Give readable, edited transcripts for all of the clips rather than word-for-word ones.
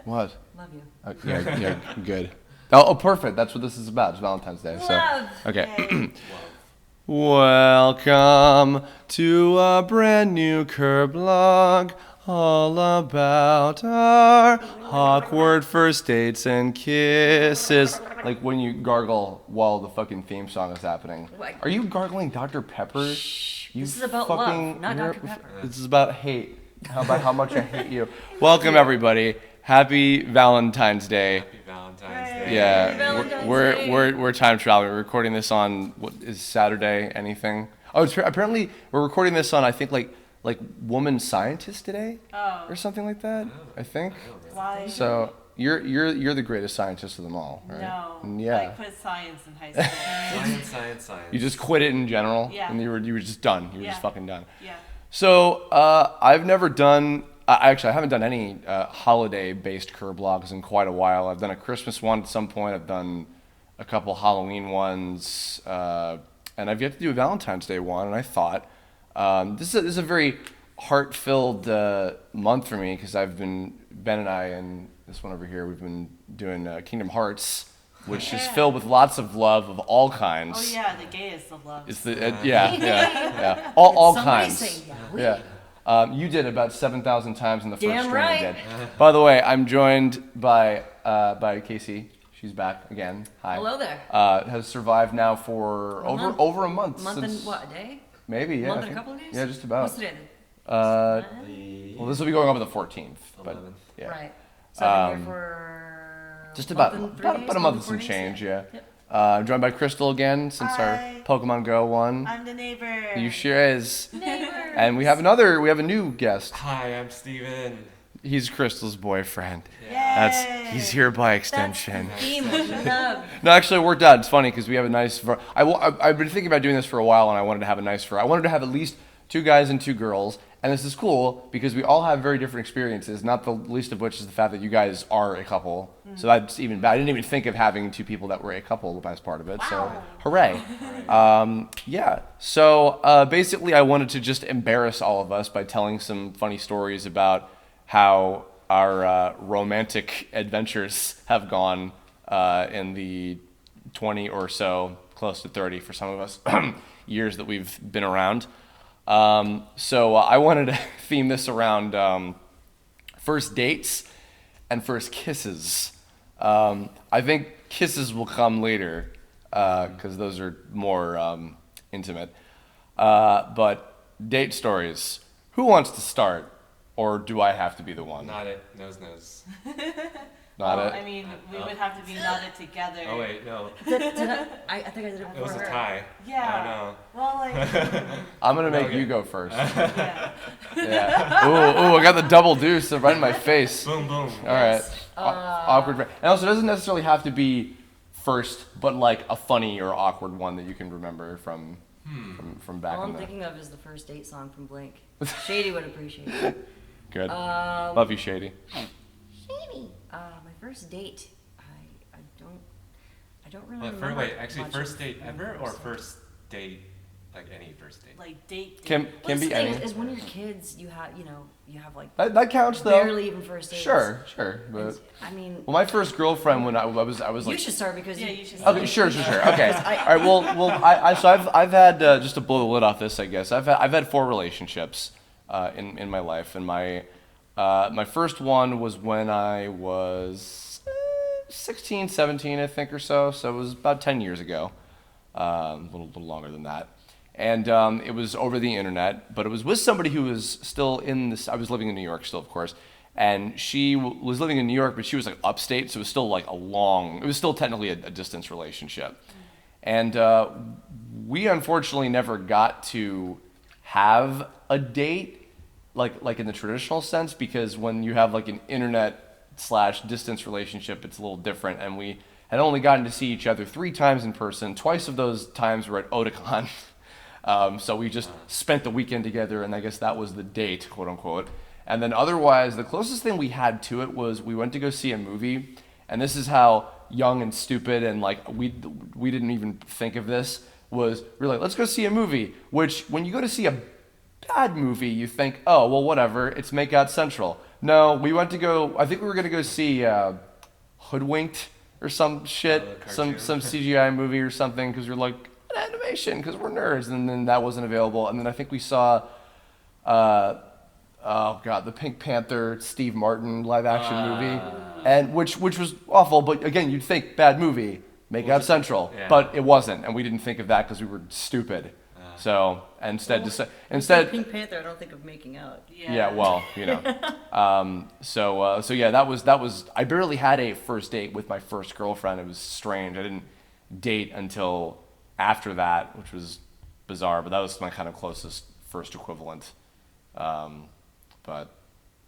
What? Love you. Yeah, good. Oh, perfect. That's what this is about. It's Valentine's Day. Love. So, okay. Welcome to a brand new Kirblog, all about our awkward first dates and kisses. Like when you gargle while the fucking theme song is happening. Are you gargling Dr. Pepper? Shh. This is about love, not Dr. Pepper. This is about hate. How much I hate you. Welcome everybody. Happy Valentine's Day. Happy Valentine's Day. Yeah, Valentine's we're time traveling. We're recording this on what is Saturday? Anything? Oh, apparently we're recording this on I think like Woman Scientist Today or something like that. I think. Why? So you're the greatest scientist of them all, right? No. Yeah. I quit science in high school. Science. You just quit it in general. Yeah. And you were just done. You were just Yeah. fucking done. Yeah. So I've never done. Actually, I haven't done any holiday-based Kirblogs in quite a while. I've done a Christmas one at some point. I've done a couple Halloween ones, and I've yet to do a Valentine's Day one. And I thought this is a very heart-filled month for me because Ben and I and this one over here, we've been doing Kingdom Hearts, which is filled with lots of love of all kinds. Oh yeah, the gayest of love. It's the yeah. All kinds. Say Yeah. You did about 7,000 times in the first Damn stream right. you did. By the way, I'm joined by Casey. She's back again. Hi. Hello there. Has survived now for over a month. A month since, and what, a day? Maybe, yeah. Month I and a think- couple of days? Yeah, just about. What's today? Well, this will be going over the 14th. But, 11th. yeah. Right. So I've been here for Just a about month and 3 days, a month and some 4 days, change, yeah. Yep. I'm joined by Crystal again since Hi. our Pokemon Go one. I'm the neighbor. You sure is. Neighbors. And we have a new guest. Hi, I'm Steven. He's Crystal's boyfriend. Yay. He's here by extension. Theme of love. No, actually, it worked out. It's funny because we have a nice. I've been thinking about doing this for a while, and I wanted to have I wanted to have at least 2 guys and 2 girls, and this is cool because we all have very different experiences. Not the least of which is the fact that you guys are a couple. So that's even bad. I didn't even think of having 2 people that were a couple as part of it. Wow. So hooray! Yeah. So basically, I wanted to just embarrass all of us by telling some funny stories about how our romantic adventures have gone in the 20 or so, close to 30 for some of us, years that we've been around. So I wanted to theme this around first dates and first kisses. I think kisses will come later because those are more intimate. But date stories. Who wants to start? Or do I have to be the one? Not it. Nose. Not it? I mean, we would have to be knotted together. Oh wait, no. Did I think I did it It before was a her. tie. Yeah. Oh Well, like, I'm going to make Okay. you go first. yeah. Yeah. Ooh, I got the double deuce right in my face. no. Boom, boom. All right. Awkward. And also, it doesn't necessarily have to be first, but like a funny or awkward one that you can remember from back All in I'm the... thinking of is the first date song from Blink. Shady would appreciate it. Good. Love you, Shady. Shady. My first date. I don't really Well, remember. wait, actually, much first of date ever or first first date, like any first date? Like date. Can Well, be that's the any. thing is when you're kids, you have like That counts though. barely even first dates. Sure. But And, I mean, well, my first girlfriend when I was you like. should start because Yeah, you should Okay, sure. Okay. All right. Well, I've had just to blow the lid off this, I guess. I've had 4 relationships in my life, and my first one was when I was 16, 17, I think, or so. So it was about 10 years ago, a little longer than that. And it was over the internet, but it was with somebody who was still in this. I was living in New York still, of course, and she was living in New York, but she was like upstate, so it was still like it was still technically a distance relationship. And we unfortunately never got to have a date, like in the traditional sense, because when you have like an internet/distance relationship, it's a little different. And we had only gotten to see each other 3 times in person. Twice of those times were at Otakon. So we just spent the weekend together, and I guess that was the date, quote unquote. And then otherwise, the closest thing we had to it was we went to go see a movie, and this is how young and stupid and like we didn't even think of this. Was we're like, let's go see a movie. Which when you go to see a bad movie, you think, oh well, whatever, it's Makeout Central. No, we went to go. I think we were gonna go see Hoodwinked or some shit, the some cartoon. CGI movie or something, because we're like animation, because we're nerds, and then that wasn't available. And then I think we saw, oh god, the Pink Panther Steve Martin live action movie, and which was awful. But again, you'd think bad movie, make it Well, out just- Central, yeah. but it wasn't, and we didn't think of that because we were stupid. So instead, instead. Pink Panther, I don't think of making out. Yeah, well, you know. So yeah, that was. I barely had a first date with my first girlfriend. It was strange. I didn't date until after that, which was bizarre. But that was my kind of closest first equivalent. But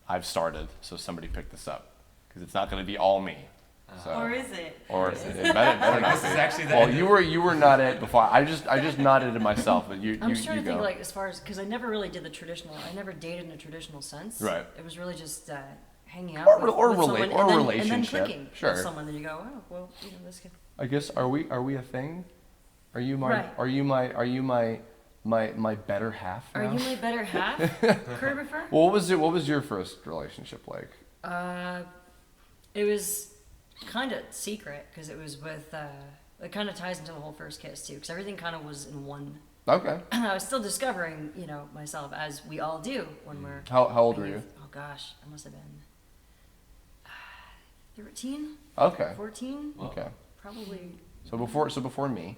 I've started, so somebody pick this up because it's not going to be all me. So, Or is it? or it better not This is be. actually the Well, end. you were not it before. I just nodded to myself, but you I'm just trying you to think, go. like, as far as, because I never really did the traditional, I never dated in a traditional sense. Right. It was really just hanging out Or with, rela- or with rela- someone, or and then, relationship. and then clicking Sure. with someone, then you go, oh, well, you know, this could. I guess are we a thing? Are you my Right. are you my better half Are now? you my better half, Kirbifer? Well, what was your first relationship like? It was kind of secret because it was with. It kind of ties into the whole first kiss too, because everything kind of was in one. Okay. I was still discovering, you know, myself as we all do when we're. How old were when you? you've- Oh gosh, I must have been 13, Okay. 14, Okay. probably. So before me.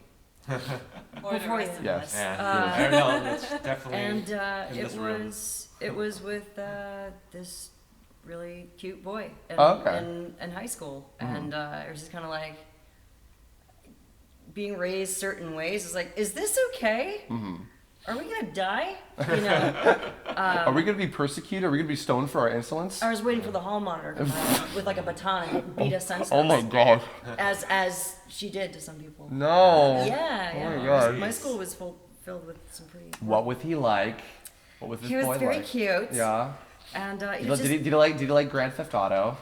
Or the Before rest you. of Yes. us. Yeah, I don't know. That's definitely And in this room. it was with this really cute boy in, Oh, okay. Mm-hmm. in high school, and it was just kind of like being raised certain ways. It's like, is this okay? Mm-hmm. Are we gonna die? You know. Are we gonna be persecuted? Are we gonna be stoned for our insolence? I was waiting for the hall monitor to come out with like a baton and beat us senseless. Oh my god. As she did to some people. No. Yeah, Oh yeah. my It God. was- my school was filled with some pretty. What was he like? What was this He was boy very like? cute. Yeah. And he Did was just he did he like Grand Theft Auto?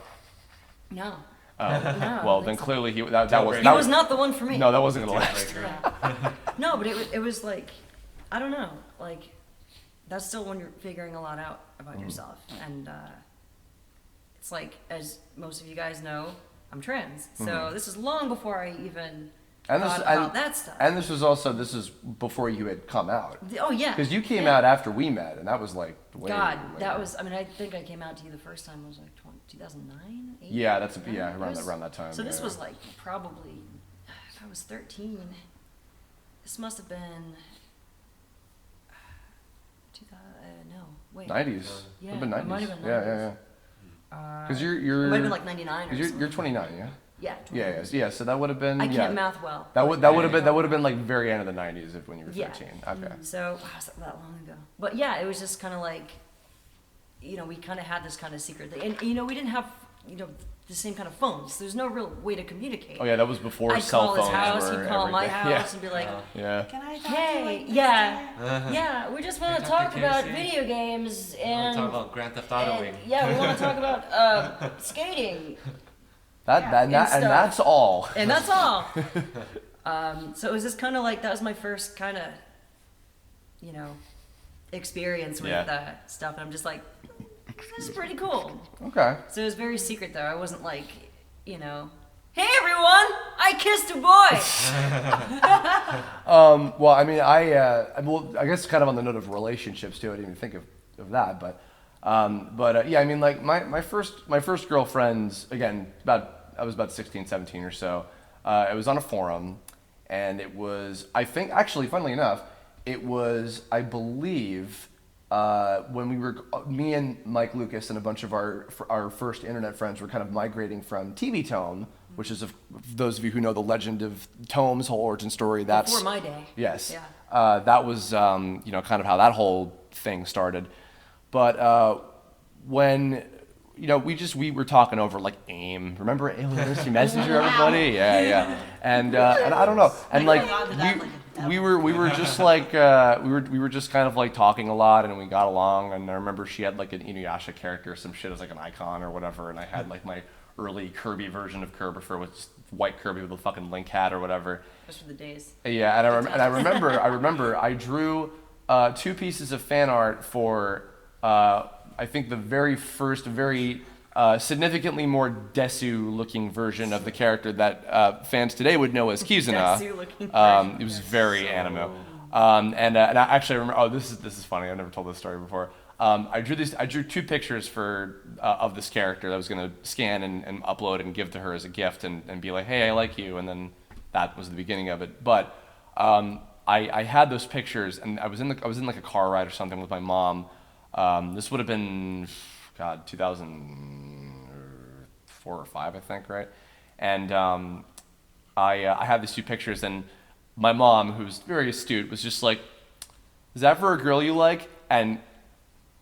no. Oh. No, Well, that's- then clearly that Deal was breaker. He that was not the one for me. No, that wasn't gonna Deal last. breaker. Yeah. No, but it was like, I don't know, like, that's still when you're figuring a lot out about Mm-hmm. yourself. And it's like, as most of you guys know, I'm trans. So this is long before I even Mm-hmm. And thought about that stuff. And this is before you had come out. Oh, yeah. Because you came Yeah. out after we met, and that was like way God, later. that was, I mean, I think I came out to you the first time was like 2009? Yeah, that's It around was- around that time. So this yeah. was like probably, if I was 13, this must have been 2000, no, wait. 90s. Yeah, Would've been it might 90s. have been Yeah, 90s. yeah, yeah. Because It you're might have been like 99 or 'cause something. you're 29, yeah. Yeah, Yeah, 29. yeah. So that would have been. I yeah. can't math well. That would have been like very end of the 90s if when you were Yeah. 13. Okay. So, wow, was that long ago? But yeah, it was just kind of like, you know, we kind of had this kind of secret thing. And, you know, we didn't have, you know, the same kind of phones. There's no real way to communicate. Oh yeah, that was before I'd cell call phones his house, were he'd call my everything. house and be like, Yeah. Can I talk to you hey, like this yeah, yeah, we just want to Can I talk talk to about Casey? video games I'm and, talking about Grand Theft Autoing. and yeah, we want to talk about skating. And stuff. that's all. And that's all. So it was just kind of like, that was my first kind of, you know, experience with Yeah. stuff. And I'm just like, this is pretty cool. Okay. So it was very secret though. I wasn't like, you know, hey everyone, I kissed a boy. Well, I mean, I guess kind of on the note of relationships too. I didn't even think of that, but yeah, I mean, like my first girlfriend's, again, I was about 16, 17 or so. It was on a forum, and it was, I think, actually, funnily enough, it was, I believe, when we were, me and Mike Lucas and a bunch of our first internet friends were kind of migrating from TV Tome, which is, for those of you who know the legend of Tome's whole origin story, that's Before my day. yes, Yeah. that was you know, kind of how that whole thing started. But when you know, we were talking over like AIM. Remember Alienity Messenger, everybody? Yeah. And I don't know. And like we were just like we were just kind of like talking a lot, and we got along. And I remember she had like an Inuyasha character, some shit as like an icon or whatever, and I had like my early Kirby version of Kirby with just white Kirby with a fucking Link hat or whatever. Just for the days. Yeah, and I remember I drew 2 pieces of fan art for I think the very first, very significantly more Desu-looking version of the character that fans today would know as Kizuna. Desu-looking It was very anime. And I actually remember. Oh, this is funny. I've never told this story before. I drew 2 pictures of this character that I was gonna scan and upload and give to her as a gift and be like, hey, I like you, and then that was the beginning of it. But I had those pictures, and I was in like a car ride or something with my mom. This would have been 2004 or 5, I think, right? And I had these 2 pictures, and my mom, who's very astute, was just like, "Is that for a girl you like?" And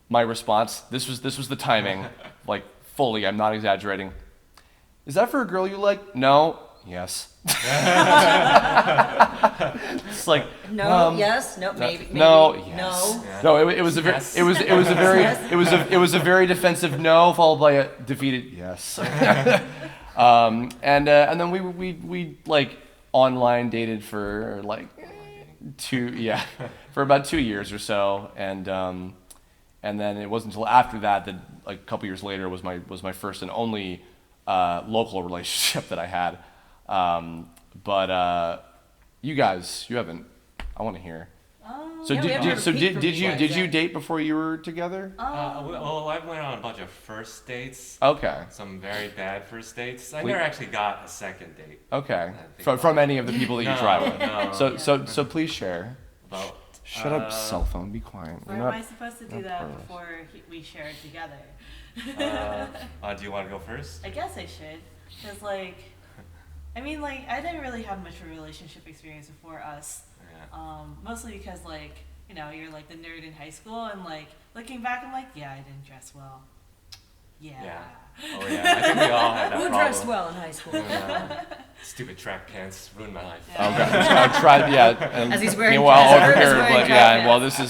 my response, this was the timing, like fully, I'm not exaggerating. "Is that for a girl you like?" "No." "Yes." It's like No, yes, no, maybe. no, maybe, yes. No. Yeah. No, it was a very, Yes. it was a very defensive no, followed by a defeated yes. And then we like online dated for like for about 2 years or so, and then it wasn't until after that like a couple years later was my first and only local relationship that I had. But you guys, you haven't. I want to hear. So Yeah, we haven't heard a peek from did you you guys. date before you were together? Well, I went on a bunch of first dates. Okay. Some very bad first dates. I Wait. never actually got a second date. Okay. think From any of the people that you No, try with. no. So please share. About, Shut up, cell phone. Be quiet. Or You're am not- I supposed to do not that part of this. before we shared together? do you want to go first? I guess I should, because like, I mean, like, I didn't really have much of a relationship experience before us. Yeah. Mostly because like, you know, you're like the nerd in high school, and like looking back, I'm like, yeah, I didn't dress well. Yeah. Yeah. Oh yeah, I think we all had that Who problem. dressed well in high school? Stupid track pants ruined my life. Yeah. Okay. I tried. Yeah. As he's wearing- Meanwhile, as over Herb is here, wearing but track yeah. pants. Well, this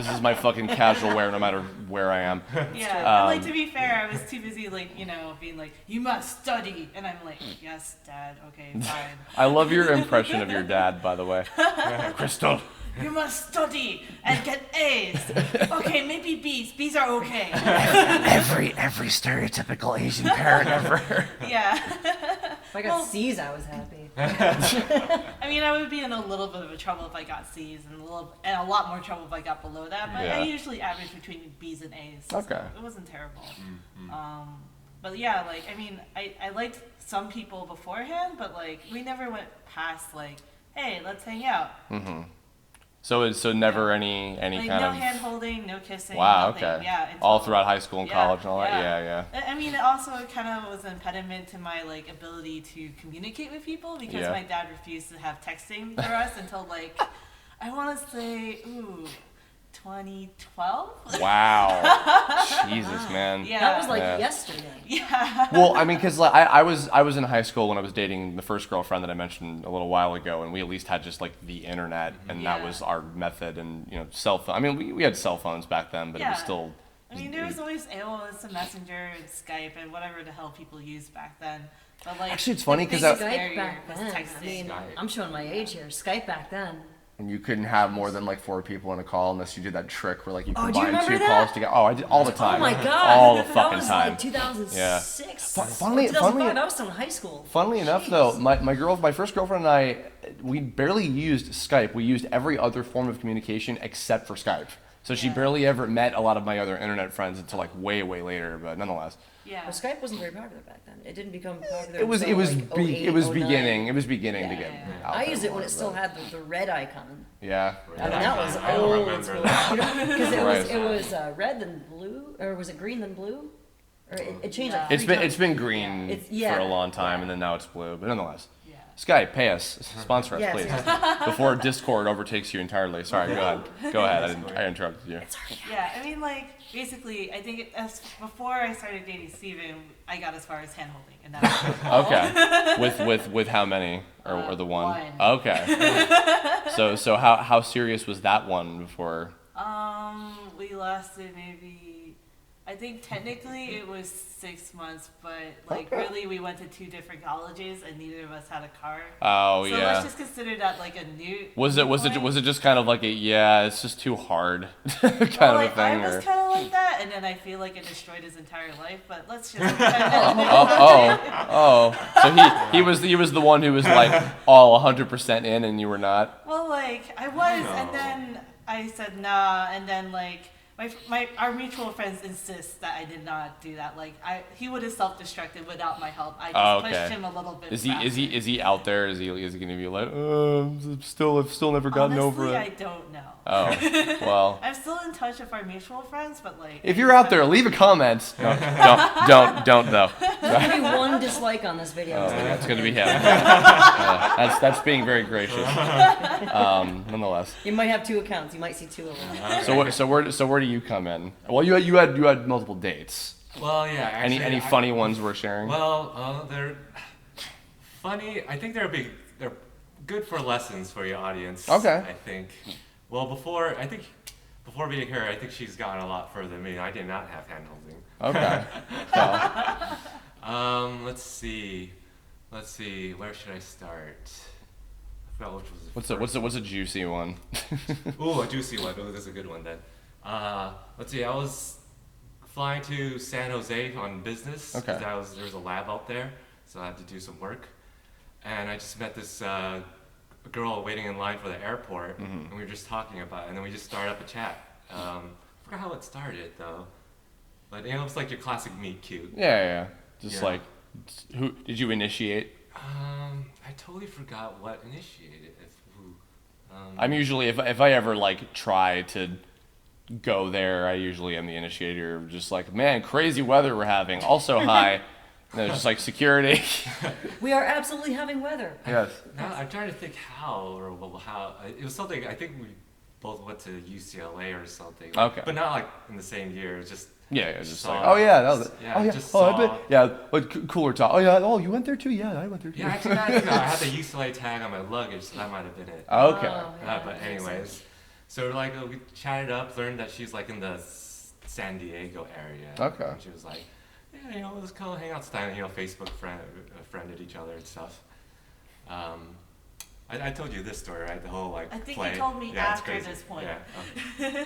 is my fucking casual wear, no matter where I am. Yeah, and like Um, to be fair, I was too busy like, you know, being like, you must study, and I'm like, yes, Dad, okay, fine. I love your impression of your dad, by the way. Crystal. You must study and get A's. Okay, maybe B's. B's are okay. Every stereotypical Asian parent ever. Yeah. If I got Well- C's, I was happy. I mean, I would be in a little bit of a trouble if I got C's, and a lot more trouble if I got below that. But Yeah. I usually average between B's and A's. So Okay. it wasn't terrible. But yeah, like I mean, I liked some people beforehand, but like we never went past like, hey, let's hang out. So never any Like kind no of. hand holding, no kissing. Wow. Nothing. Okay. Yeah. All until- throughout high school and Yeah, college and all that. yeah. Yeah. I mean, it also kind of was an impediment to my like ability to communicate with people because Yeah. my dad refused to have texting for us until like I want to say 2012. Wow. Jesus, man. Yeah. That was like Yeah. yesterday. Yeah. Well, I mean, because like, I was in high school when I was dating the first girlfriend that I mentioned a little while ago, and we at least had just like the internet, and that Yeah. was our method, and you know, cell phone. I mean, we had cell phones back then, but it was Yeah. still. I mean, there was always AOL Instant Messenger and Skype and whatever the hell people used back then. But like, Actually, it's funny the 'cause biggest Skype barrier back was then. I texting. mean, Skype. I'm showing my age here. Skype back then. And you couldn't have more than like 4 people in a call unless you did that trick where like you Oh, do you combine 2 remember that? calls together. Oh, I did all the time. Oh my god. All the that fucking was time. like 2006. Funnily- 2005. I was still in high school. Funnily enough, though, my first girlfriend and I, we barely used Skype. We used every other form of communication except for Skype. So she Yeah. barely ever met a lot of my other internet friends until like way later. But nonetheless, Yeah. Well, Skype wasn't very popular back then. It didn't become popular. it was until, like, 08, it was 09. beginning. It was beginning to Yeah, get. yeah. out I there used it when more, it still but- had the red icon. Yeah. I mean, that was I don't old remember school. that. You know, because Right. it was red then blue, or was it green then blue? Or it changed like Yeah. It's 3 been times. it's been green It's- for yeah, a long time, yeah. and then now it's blue. But nonetheless, Yeah. Skype, pay us, sponsor us, Yes, please, yes. before Discord overtakes you entirely. Sorry, go ahead. Go ahead. I interrupted you. Yeah, I mean, like, basically, I think before I started dating Steven, I got as far as hand holding, and that was all. Okay. With how many or the one? One. Okay. So how serious was that one before? We lasted maybe, I think technically it was 6 months, but like really we went to 2 different colleges and neither of us had a car. Oh, So yeah. let's just consider that like a new. Was it just kind of like it's just too hard kind of a Like, thing? I or? was kind of like that, and then I feel like it destroyed his entire life. But let's just. So he was the one who was like all 100% in, and you were not. Well, like I was, and then I said nah, and then like our mutual friends insist that I did not do that. Like he would have self-destructed without my help. I just pushed him a little bit. Is he out there? Is he gonna be like, I've still never gotten over it? I don't know. Oh, well. I'm still in touch with our mutual friends, but like. If you're out there, leave a comment. No, don't though. There's gonna be 1 dislike on this video. That's gonna be him. That's being very gracious. Nonetheless. You might have 2 accounts. You might see 2 of them. So where do you come in? Well, you had multiple dates. Well, yeah. Actually, Any funny ones we're sharing? Well, they're funny. I think they're good for lessons for your audience. Okay. I think. Well, before meeting her, I think she's gotten a lot further than me. I did not have hand holding. Okay. Well. Let's see. Where should I start? I forgot which was. What's a juicy one? Ooh, a juicy one. Oh, this is a good one then. Let's see. I was flying to San Jose on business. Okay. There was a lab out there, so I had to do some work, and I just met this girl waiting in line for the airport, and we were just talking about it, and then we just started up a chat. I forgot how it started though, but it was like your classic meet cute. Yeah. Just Yeah. like, who did you initiate? I totally forgot what initiated it. I'm usually if I ever like try to go there, I usually am the initiator. Just like, man, crazy weather we're having. Also, hi. And it's just like security. We are absolutely having weather. Yes. Now I'm trying to think how. It was something. I think we both went to UCLA or something. Okay. But not like in the same year. It was just. Yeah, just saw- like, oh yeah, that was it. Yeah, Oh yeah, just I saw- bet. Yeah, but cooler talk. Oh yeah, oh you went there too? Yeah, I went there too. Yeah, actually, I had the UCLA tag on my luggage, so that might have been it. Okay. Oh, yeah, But that makes anyways, sense. so like we chatted up, learned that she's like in the San Diego area. Okay. And she was like, yeah, let's go hang out sometime. Facebook friended each other and stuff. I told you this story, right? The whole like. I think play. you told me Yeah, it's after crazy. this point. Yeah.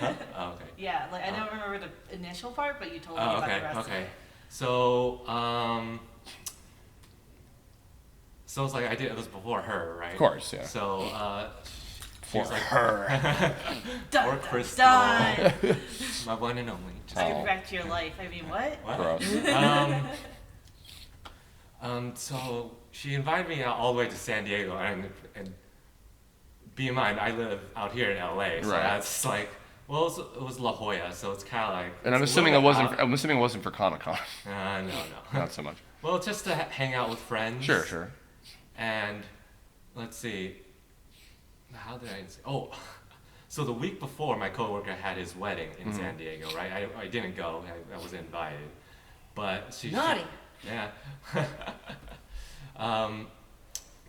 Huh? Oh, okay. Yeah, like I don't remember the initial part, but you told me Oh, about okay. the rest of Okay. it. So so it's like it was before her, right? Of course, yeah. So she was For like her. Dun, or dun, Crystal, dun. my one and only. Just Take Oh. it back to your life. I mean, what? What? Gross. So she invited me out all the way to San Diego, and be in mind, I live out here in LA, so Right. that's like, well, it was La Jolla, so it's kind of like. And I'm it's a assuming little it bit wasn't. I'm assuming it wasn't for Comic-Con. No. Not so much. Well, just to hang out with friends. Sure. And let's see, how did I say? Oh, so the week before, my coworker had his wedding in San Diego, right? I didn't go. I wasn't invited, but Naughty. Yeah.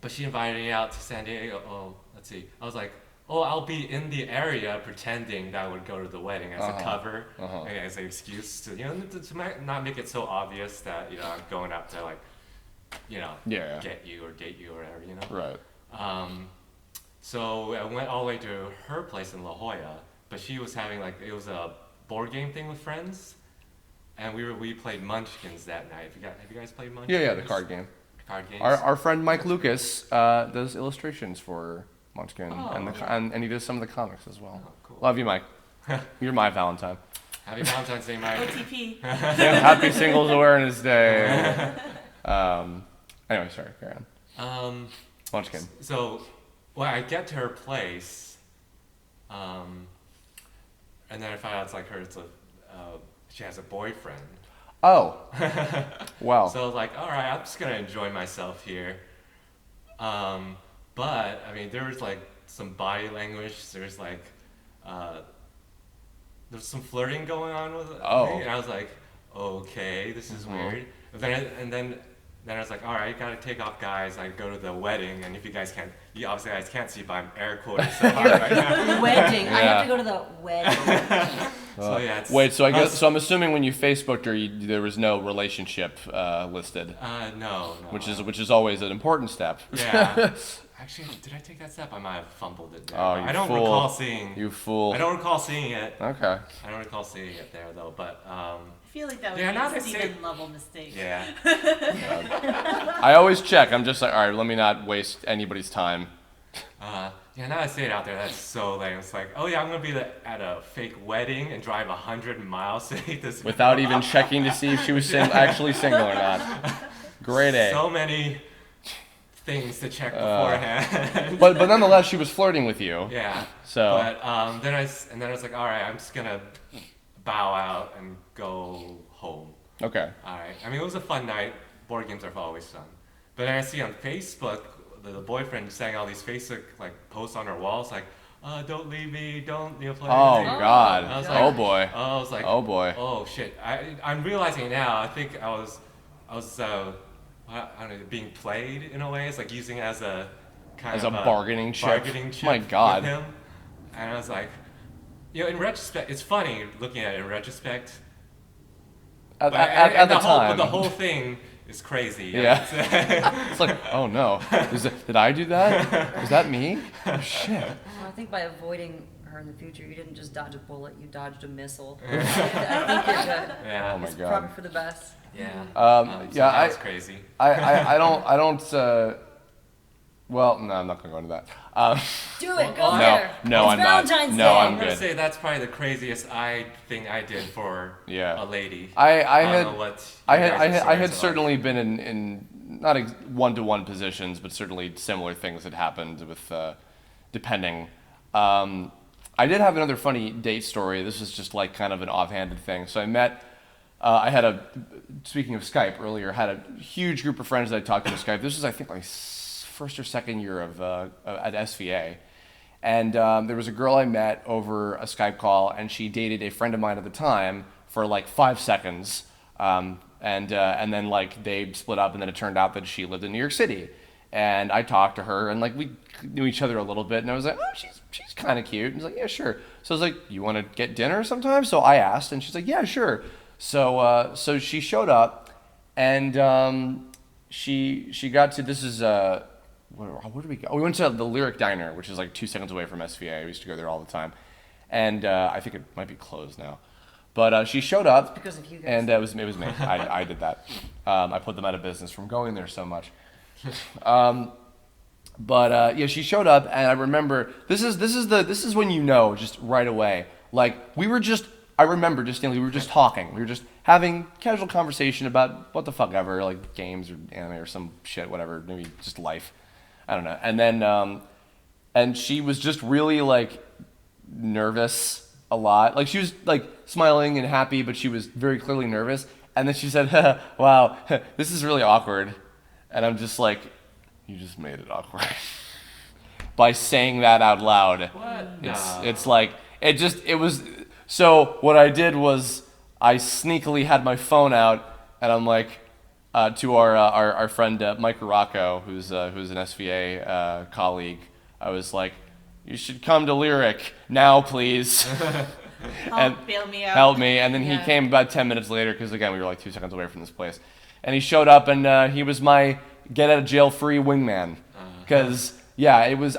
But she invited me out to San Diego. Oh, let's see. I was like, oh, I'll be in the area pretending that I would go to the wedding as a cover, as an excuse to, not make it so obvious that, I'm going out to like, Yeah. get you or date you or whatever, Right. So I went all the way to her place in La Jolla, but she was having it was a board game thing with friends, and we played Munchkins that night. Have you guys played Munchkins? Yeah, the card game. Card games. Our friend Mike Lucas does illustrations for Munchkin, and he does some of the comics as well. Oh, cool. Love you, Mike. You're my Valentine. Happy Valentine's Day, Mike. OTP. Happy Singles Awareness Day. Anyway, sorry, carry on. Munchkin. So, when I get to her place, and then I find out she has a boyfriend. Oh. Wow. So I was like, all right, I'm just gonna enjoy myself here. But I mean, there was some body language. There's there's some flirting going on with me, and I was like, okay, this is weird. But then I was like, all right, you gotta take off, guys. I go to the wedding, and if you obviously guys can't see, but I'm air quoting so hard right now. Wedding. I Yeah. have to go to the wedding. So yeah. It's, Wait, so I guess I'm assuming when you Facebooked her, there was no relationship listed. No. Which is always an important step. Yeah. Actually, did I take that step? I might have fumbled it there. Oh, I don't recall seeing. You fool. I don't recall seeing it. Okay. I don't recall seeing it there though, but I feel like that would Yeah, now be a they say- Steven level mistake. yeah. I always check. I'm just like, all right, let me not waste anybody's time. Yeah, now I say it out there, that's so lame. It's like, oh yeah, I'm gonna be at a fake wedding and drive 100 miles to meet this Without even checking to see if she was actually single or not. Grade A. So many things to check beforehand. But nonetheless, she was flirting with you. Yeah. So. But then I was like, all right, I'm just gonna bow out and go home. Okay. All right. I mean, it was a fun night. Board games are always fun. But then I see on Facebook the boyfriend saying all these Facebook posts on her walls like, don't leave me, don't play. Oh with me. God. I was Oh like- boy. I was like, Oh boy. oh shit. I'm realizing now. I think I was I don't know, being played in a way. It's like using it as a kind As of a bargaining chip. Bargaining chip My God. with him. And I was like, in retrospect, it's funny looking at it in retrospect. At And the time. the whole thing is crazy. Yeah. It's like, oh no. Did I do that? Is that me? Oh shit. Well, I think by avoiding her in the future, you didn't just dodge a bullet, you dodged a missile. I think you're good. Yeah. Oh my It's God. probably for the best. Yeah. Yeah, that was crazy. I don't. Well, no, I'm not gonna go into that. Do it, go Well, there. no, It's I'm not. Valentine's No, Day. I'm I'm gonna good. say that's probably the craziest thing I did for Yeah. a lady. I don't had know what I your had guys' I had stories are certainly been in not one-to-one positions, but certainly similar things had happened with depending. I did have another funny date story. This was just like kind of an offhanded thing. So I met. I had speaking of Skype earlier, had a huge group of friends that I talked to on Skype. This was, I think, my first or second year at SVA. And there was a girl I met over a Skype call, and she dated a friend of mine at the time for like 5 seconds. And then like they split up, and then it turned out that she lived in New York City. And I talked to her, and like we knew each other a little bit, and I was like, oh, she's kind of cute. And she's like, yeah, sure. So I was like, you want to get dinner sometime? So I asked, and she's like, yeah, sure. So she showed up, and she got to, this is where did we go? Oh, we went to the Lyric Diner, which is like 2 seconds away from SVA. We used to go there all the time, and I think it might be closed now. But she showed up, because of you guys. and it was me. I did that. I put them out of business from going there so much. But yeah, she showed up, and I remember this is when you know just right away. Like I remember distinctly, we were just talking. We were just having casual conversation about what the fuck ever, like games or anime or some shit, whatever, maybe just life. I don't know. And then and she was just really like nervous a lot. Like she was like smiling and happy, but she was very clearly nervous. And then she said, "Wow, this is really awkward." And I'm just like, "You just made it awkward." By saying that out loud. What? It's like it was. So what I did was I sneakily had my phone out, and I'm like to our friend Mike Rocco, who's an SVA colleague. I was like, "You should come to Lyric now, please." Bail me out. Help me. And then he came about 10 minutes later, because again we were like 2 seconds away from this place, and he showed up, and he was my get out of jail free wingman, because. Yeah, it was.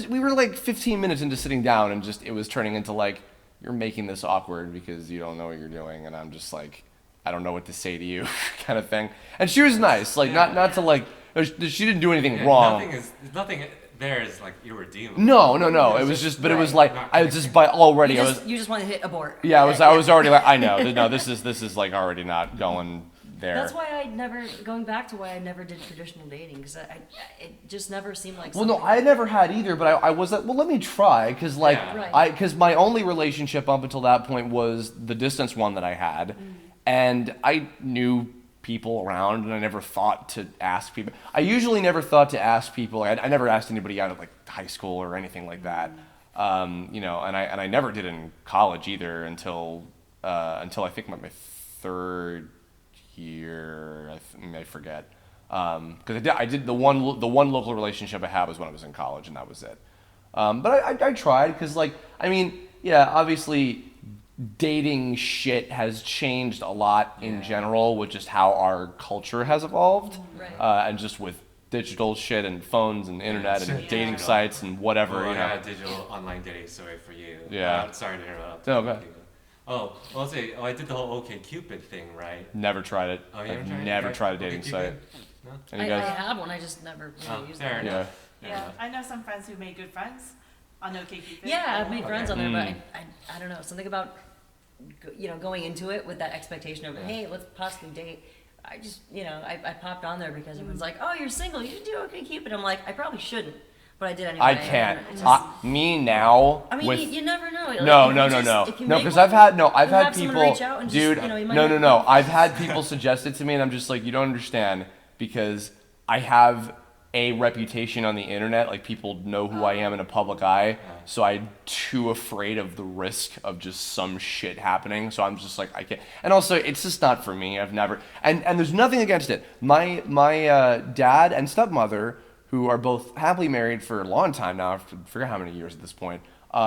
We were like 15 minutes into sitting down, and just it was turning into like, you're making this awkward because you don't know what you're doing, and I'm just like, I don't know what to say to you, kind of thing. And she was nice, like not to like, she didn't do anything wrong. Nothing there is like irredeemable. No. It was just, but it was like I was just by already. You just want to hit abort. Yeah, I was already like, I know. No, this is like already not going there. That's why going back to why I never did traditional dating, because it just never seemed like Well, something. no, I never had either, but I was like, well, let me try, because like, Yeah. Right. because my only relationship up until that point was the distance one that I had, and I knew people around, and I never thought to ask people. I usually never thought to ask people. I never asked anybody out at like high school or anything like that, and I never did in college either until I think my third year. I forget. Because I did the one local relationship I had was when I was in college, and that was it. But I tried, because like, I mean, yeah, obviously dating shit has changed a lot in general with just how our culture has evolved, and just with digital shit and phones and internet and dating sites and whatever. Well, you I know. got a digital online dating story for you. Yeah. Sorry to interrupt. No, go ahead. I'll say, I did the whole OkCupid thing, right? Never tried it. Oh, you I've never never tried tried a dating OkCupid? site. No? Any I guys? have one. I just never used Fair it. Yeah. enough. Fair Yeah, enough. I know some friends who made good friends on OkCupid. Yeah, I've made friends on there, Mm. but I don't know, something about going into it with that expectation of hey, let's possibly date. I just I popped on there because everyone's like, oh, you're single, you should do OkCupid. I'm like, I probably shouldn't, but I did anyway. I can't. and it just- Me now. I mean, with, you never know. Like, no, if no, you no, just- no, if you no. make Because one, I've had you'll had someone people, reach out and just, dude. you might No, not no, no. go I've for had people suggest it to me, and I'm just like, you don't understand, because I have a reputation on the internet. Like, people know who I am in a public eye, so I'm too afraid of the risk of just some shit happening. So I'm just like, I can't. And also, it's just not for me. I've never. And there's nothing against it. My dad and stepmother, who are both happily married for a long time now, I forget how many years at this point.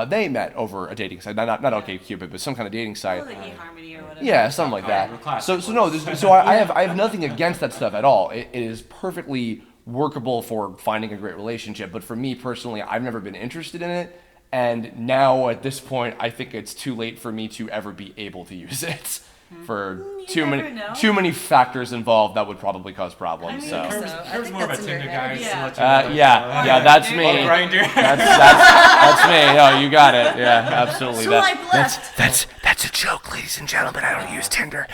They met over a dating site, not OkCupid, but some kind of dating site. Like eHarmony or whatever. Yeah, something like that. So no, I have nothing against that stuff at all. It is perfectly workable for finding a great relationship. But for me personally, I've never been interested in it, and now at this point, I think it's too late for me to ever be able to use it. For too never know. many factors involved that would probably cause problems. I mean, So. I Kirby's think more of a that's in your Tinder head. guy. Yeah. So let you know. Yeah, that's me. Oh, Grindr. That's me. Oh, you got it. Yeah, absolutely. Swipe left. That's a joke, ladies and gentlemen. I don't use Tinder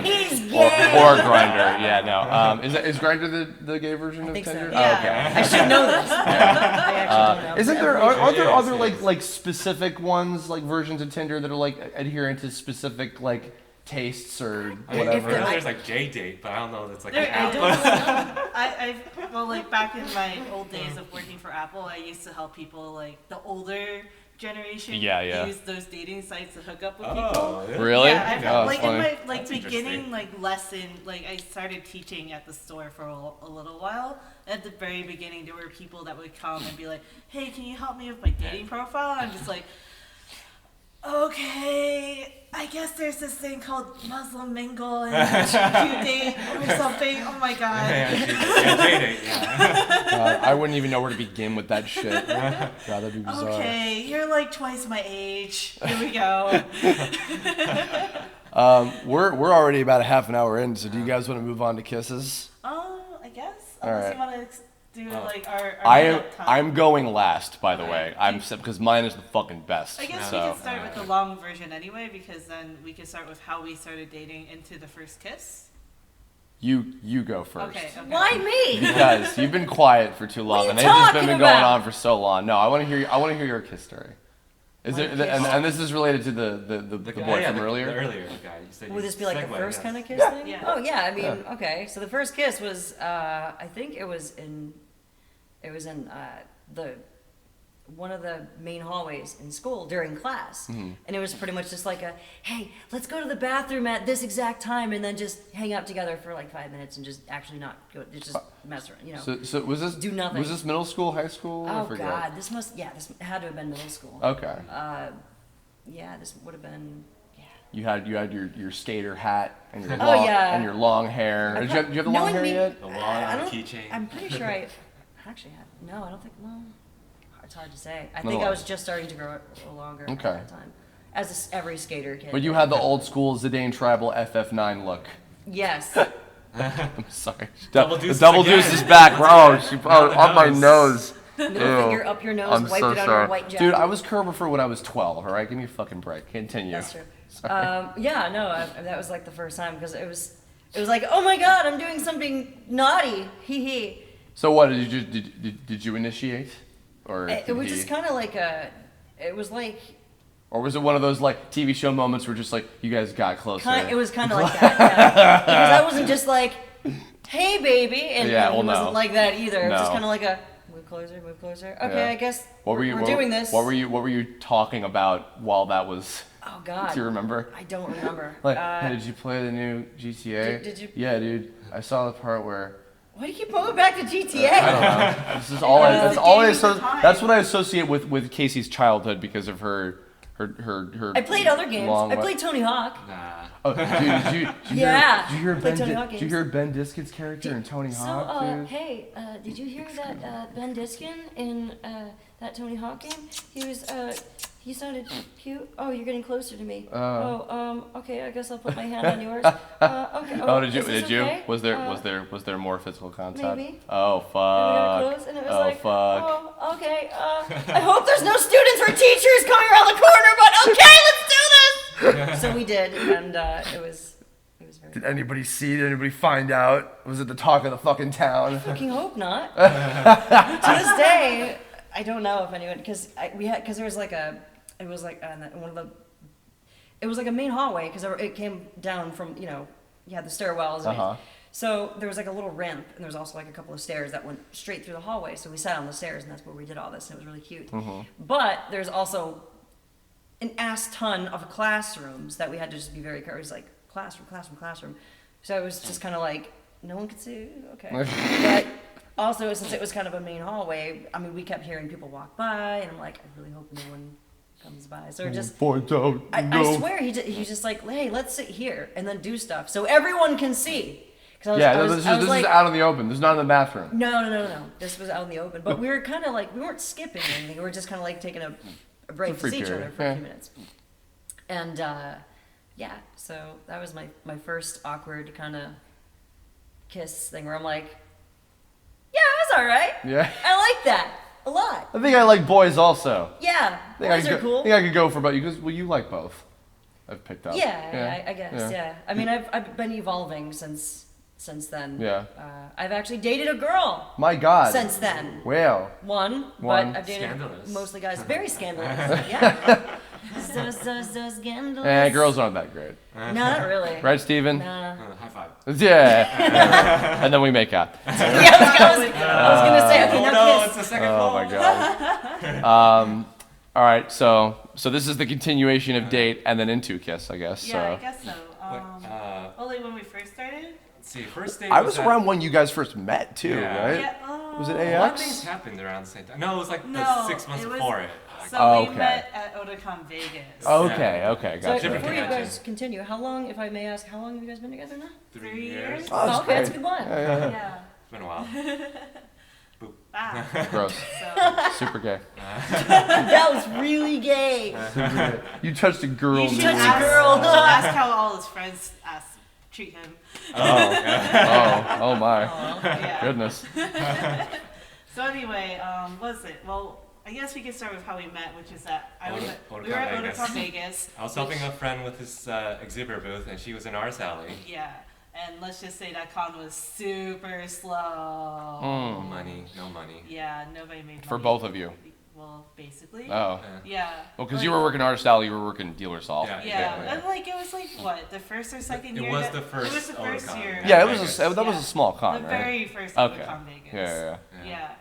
He's gay. or Grindr. Yeah, no. Is Grindr the gay version of think so. Tinder? Yeah. Oh, okay. I should know this. I actually don't know. Isn't there I'm are there Yes, other yes. like specific ones, like versions of Tinder that are like adherent to specific like tastes or I mean, whatever? there's like J-Date, but I don't know if it's like There, an I app. don't know. Well, like back in my old days of working for Apple, I used to help people like the older generation Yeah. use those dating sites to hook up with Oh, people. Really? Yeah, I've, Oh, that's like funny. in my That's beginning interesting. lesson, like I started teaching at the store for a little while. At the very beginning, there were people that would come and be like, "Hey, can you help me with my dating profile?" I'm just like, "Okay, I guess there's this thing called Muslim Mingle and you date or something." Oh my god. J-Date, yeah. I wouldn't even know where to begin with that shit. God, that'd be bizarre. Okay, you're like twice my age. Here we go. We're already about a half an hour in, so do you guys want to move on to kisses? I guess. All Unless right. you want to do like our I'm makeup time. I'm going last, by the Okay. way. Because mine is the fucking best. I guess so. we can start with the long version anyway, because then we can start with how we started dating into the first kiss. You go first. Okay. Why me? Because you've been quiet for too long, are you and they've just been talking going about? on for so long. No, I want to hear your kiss story. Is it? And this is related to the boy from earlier. The earlier guy. You said Would this be like the segue, first yes. kind of kiss Yeah. thing? Yeah. Oh yeah, I mean, okay. So the first kiss was, I think it was in the one of the main hallways in school during class, Mm-hmm. and it was pretty much just like a, hey, let's go to the bathroom at this exact time, and then just hang out together for like 5 minutes and just actually not go, just mess around, you know. So was this Do nothing. Was this middle school, high school? I Oh forget. God, this had to have been middle school. Okay. Yeah, this would have been. You had your skater hat and your Oh, long, yeah. and your long hair. Do you have the long Knowing hair me- yet? The long I don't- keychain. I'm pretty sure I actually had. No, I don't think. Well, it's hard to say. I No, think no. I was just starting to grow it longer at Okay. that time, as every skater kid. But you had the old school Zidane Tribal FF9 look. Yes. I'm sorry. Double The deuce double again. deuce is back. Oh, up my nose. nose. Middle finger up your nose, I'm wiped so it on sorry. your white jacket. Dude, I was Kerber for when I was 12, all right? Give me a fucking break. Continue. That's true. Yeah, no, that was like the first time because it was like, oh my God, I'm doing something naughty. Hee hee. So what, did you initiate? Or It did was he? just kind of like it was like, Or was it one of those like TV show moments where just like you guys got closer? it was kind of like that, yeah. Because I wasn't just like, hey baby, and Yeah, it well, wasn't no. like that either. It was just No. kind of like a move closer. Okay, Yeah. I guess What were you? we're what, doing this. What were you talking about while that was? Oh God, Do you remember? I don't remember. Like, hey, did you play the new GTA? did you- Yeah, dude. I saw the part where. Why do you keep going back to GTA? I don't know. This is all. It was That's a all I game of associate. time. That's what I associate with Casey's childhood because of her her. I played other games. I played Tony Hawk. Nah. Oh, dude, did you hear Played Tony Hawk Did you hear Ben Diskin's character in Tony Hawk? Dude? Hey, did you hear that Ben Diskin in that Tony Hawk game? He sounded cute. Oh, you're getting closer to me. Okay, I guess I'll put my hand on yours. Okay. Oh, did you? Okay? Was there more physical contact? Maybe. Oh And we got fuck. close, and it was Oh like, fuck. oh, okay. I hope there's no students or teachers coming around the corner, but okay, let's do this. So we did, and it was very. Did anybody see it? Did anybody find out? Was it the talk of the fucking town? Fucking hope not. To this day, I don't know if anyone, because there was like it was like a main hallway, because it came down from, you had the stairwells. And so there was like a little ramp, and there was also like a couple of stairs that went straight through the hallway. So we sat on the stairs, and that's where we did all this, and it was really cute. But there's also an ass ton of classrooms that we had to just be very careful. It was like classroom. So it was just kind of like, no one could see, okay. But also, since it was kind of a main hallway, I mean, we kept hearing people walk by, and I'm like, I really hope no one comes by. So just, I swear, he's just like, hey, let's sit here and then do stuff so everyone can see. This is out in the open. This is not in the bathroom. No. This was out in the open. But we were kind of like, we weren't skipping anything. We were just kind of like taking a break to see each other for a few minutes. And so that was my first awkward kind of kiss thing where I'm like, yeah, it was all right. Yeah. I like that a lot. I think I like boys also. Yeah, boys are cool. I think I could go for both. You like both. I've picked up. Yeah, I guess. Yeah. I mean, I've been evolving since then. Yeah. I've actually dated a girl. My God. Since then. Well. One. But I've dated Scandalous. mostly guys. Very scandalous. Yeah. So scandalous. Girls aren't that great. Not really. Right, Steven? Nah. High five. Yeah. And then we make out. Yeah, I was gonna say, okay, now kiss. It's the second Oh my God. All right, so this is the continuation of date and then into kiss, I guess. Yeah, I So. guess so. Like when we first started. Let's see, first date. I was around when you guys first met too, Yeah. right? Yeah. Was it A lot of AX? things happened around the same time. No, it was like No, the 6 months it was- before it. So we okay. met at Otakon Vegas. Okay, So gotcha. different before you connection. guys continue, how long, if I may ask, how long have you guys been together now? 3 years. Oh, that's okay, that's a great. good one. Yeah. It's been a while. Gross. So Super gay. That was really gay. You touched a girl. you should touched a ask, girl. you should ask how all his friends treat him. Oh my. Yeah. Goodness. So anyway, was it? Well, I guess we could start with how we met, which is that we were at Otakon Otakon Vegas. I was helping a friend with his exhibit booth, and she was in Ars Alley. Yeah, and let's just say that con was super slow. No money. Yeah, nobody made money. For both of you. Well, basically. Oh. Yeah. Well, because you were working Artist Alley, you were working Dealer Solve. Yeah. Yeah, Exactly. and like it was like what, the first or second It year? was the first It was the first Otakon. year. Yeah, it Vegas. was that was a small con, The right? very first Okay. Otakon Vegas. Yeah. Yeah.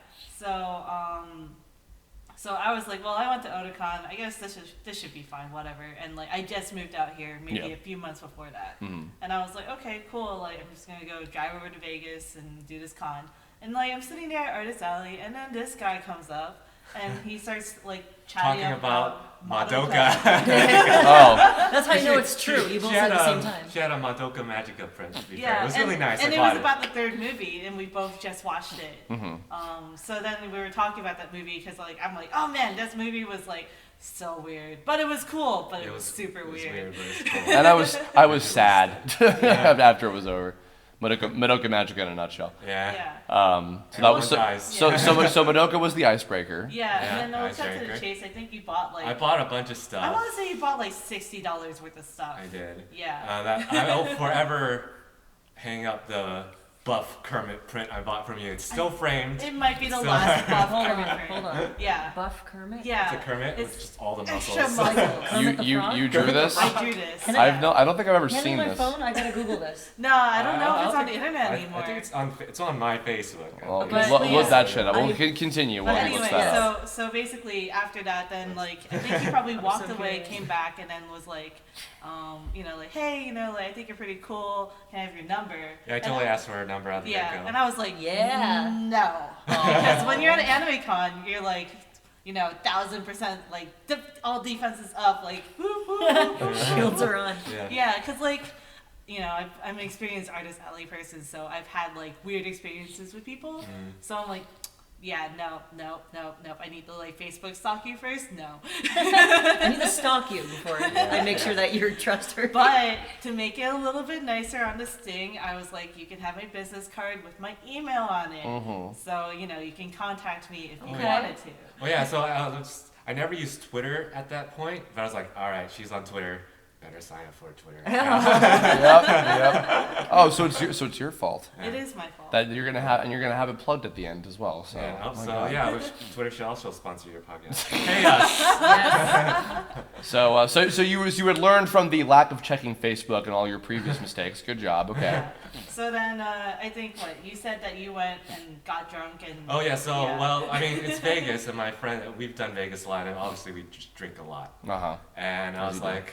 So I was like, well, I went to Otakon. I guess this should be fine, whatever. And like I just moved out here maybe Yeah. a few months before that. Mhm. And I was like, okay, cool. Like I'm just gonna go drive over to Vegas and do this con. And like I'm sitting there at Artist Alley, and then this guy comes up and he starts like chatting Talking about Madoka. Oh. That's how you know it's true. You both She said had at the same time. She had a Madoka Magica print. To be fair. Yeah, It was really nice. And I it bought was about the third movie, and we both just watched it. Mm-hmm. So then we were talking about that movie because like I'm like, oh man, this movie was like so weird, but it was cool, but it was super weird. But it was cool. And I was sad after it was over. Madoka Magica in a nutshell. Yeah. Yeah. So that was Everyone dies. so Madoka was the icebreaker. Yeah, Yeah, and then we'll cut to icebreaker. the chase. I think you bought like I bought a bunch of I stuff. want to say you bought like $60 worth of stuff. I did. Yeah. I'll forever hang up the buff Kermit print I bought from you. It's still framed. It might be the So- last buff Hold Kermit on, print. hold on. Yeah. Buff Kermit? Yeah. It's a Kermit with It's just all the extra muscles. muscles. Kermit the Frog? You drew this? I drew this. Can I don't think I've ever Hand me seen my this. phone. I gotta Google this. No, I don't know if it's I'll on the think- internet anymore. I think it's on my Facebook. Well, But- look that shit up. I- We'll continue But while he anyway, looks that up. so basically after that, then like I think he probably walked away, curious. came back, and then was like, like, hey, like I think you're pretty cool. Can I have your number? Yeah, I totally asked for her number out the Yeah, get-go. and I was like, Yeah. no, because when you're at an anime con, you're like, 1,000% like all defenses up, like woo woo. Shields are on. Yeah, because like, I'm an experienced artist alley person, so I've had like weird experiences with people. So I'm like, yeah, no. I need to like Facebook stalk you first. No. I need to stalk you before I make sure that you're trustworthy. But to make it a little bit nicer on the sting, I was like, you can have my business card with my email on it. So you can contact me if you wanted to. Well, yeah. So I never used Twitter at that point, but I was like, all right, she's on Twitter. Better sign up for Twitter. Yep. Oh, so it's your fault. It is my fault. That you're gonna have it plugged at the end as well. So Twitter should also sponsor your podcast. Pay us. Yes. So you had learned from the lack of checking Facebook and all your previous mistakes. Good job. Okay. So then I think you said that you went and got drunk and. Oh yeah. So well, I mean, it's Vegas, and my friend, we've done Vegas a lot, and obviously we just drink a lot. And I was like,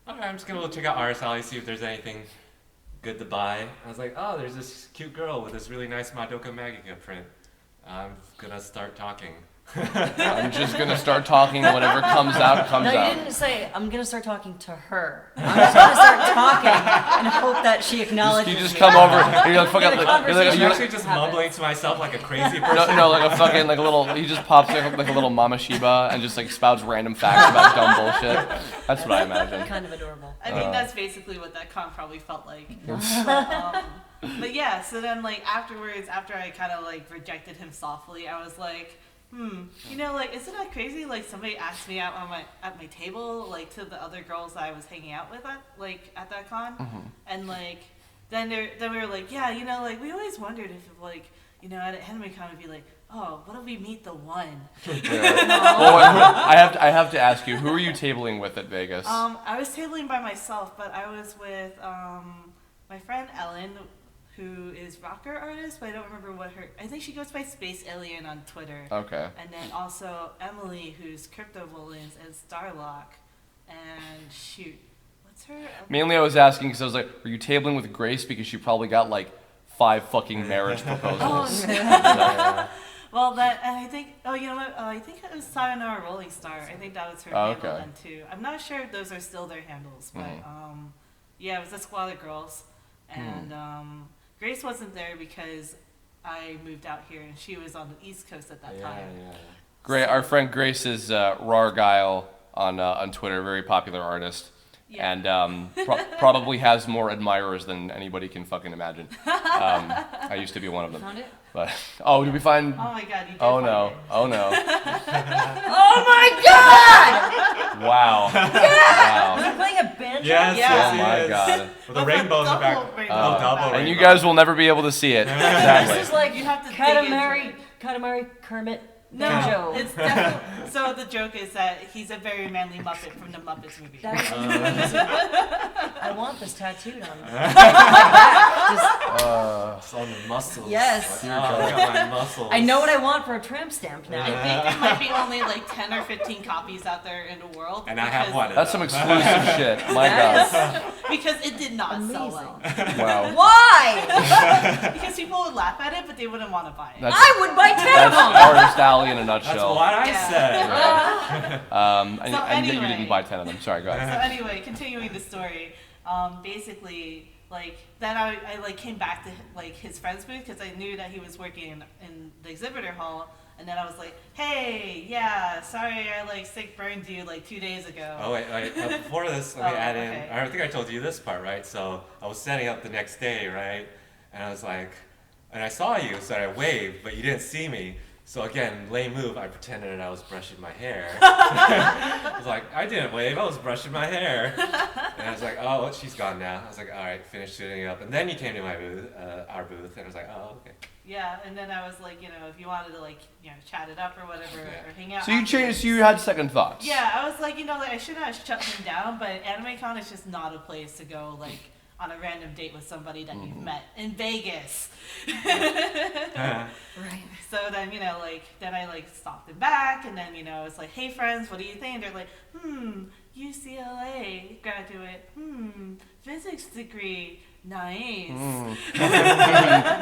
all right, I'm just gonna go check out Artist Alley, see if there's anything good to buy. I was like, oh, there's this cute girl with this really nice Madoka Magica print. I'm gonna start talking. I'm just gonna start talking. Whatever comes out. No, you didn't say I'm gonna start talking to her. I'm just gonna start talking and hope that she acknowledges You just me. come over. You're like fucking. You're actually just mumbling to myself like a crazy person. No, like a fucking like a little. He just pops like a little Mama Shiba and just like spouts random facts about dumb bullshit. That's what I imagine. Kind of adorable. I mean, that's basically what that con probably felt like. But yeah, so then like afterwards, after I kind of like rejected him softly, I was like, like, isn't that crazy? Like somebody asked me out at my table, like to the other girls that I was hanging out with at that con, and like then we were like, yeah, like we always wondered if like at an anime con would be like, oh, what if we meet the one? Well, I have to ask you, who are you tabling with at Vegas? I was tabling by myself, but I was with my friend Ellen, who is rocker artist, but I don't remember I think she goes by Space Alien on Twitter. Okay. And then also Emily, who's Crypto Volans and Starlock, and shoot, what's her? Mainly I was asking because I was like, were you tabling with Grace because she probably got like 5 fucking marriage proposals? Well, and I think, you know what? I think it was Sayonara Rolling Star. I think that was her handle then too. I'm not sure if those are still their handles, but yeah, it was a squad of girls, and Grace wasn't there because I moved out here and she was on the East Coast at that time. Great. Our friend Grace is Rargyle on Twitter, very popular artist. Yeah. And probably has more admirers than anybody can fucking imagine. I used to be one of them. Found it? But did we find? Oh my god, you did find it. Oh no. Oh my god! Wow. Yeah! Was he playing a banjo? Yes, Oh my god. With the rainbow in the back. Double And you guys will never be able to see it. Exactly. This is like You have to Katamari Kermit No, banjo. it's definitely. So the joke is that he's a very manly Muppet from the Muppets movie. I want this tattooed on me. It's on the muscles. Yes. I got my muscles. I know what I want for a tramp stamp now. I think there might be only like 10 or 15 copies out there in the world. And I have one. That's some exclusive shit. My god. Because it did not sell well. Wow. Why? Because people would laugh at it, but they wouldn't want to buy it. I would buy 10 of That's them. Artist Alley in a That's nutshell. what I said. And yet you didn't buy 10 of them. Sorry, go ahead. So anyway, continuing the story, basically, like then I like came back to like his friend's booth because I knew that he was working in the exhibitor hall, and then I was like, hey, yeah, sorry, I like sick burned you like 2 days ago. Oh wait, before this, let me add in. Okay. I think I told you this part, right? So I was setting up the next day, right? And I was like, and I saw you, so I waved, but you didn't see me. So again, lame move, I pretended I was brushing my hair. I was like, I didn't wave, I was brushing my hair. And I was like, oh, she's gone now. I was like, all right, finish shooting up. And then you came to my booth, our booth, and I was like, oh, okay. Yeah, and then I was like, if you wanted to like, chat it up or whatever, or hang out. So you changed. So you had second thoughts. Yeah, I was like, like, I shouldn't have shut him down, but AnimeCon is just not a place to go, like, on a random date with somebody that you've met in Vegas. Right. So then, then I like stopped him back, and then, it's like, hey friends, what do you think? And they're like, UCLA graduate, physics degree, nice.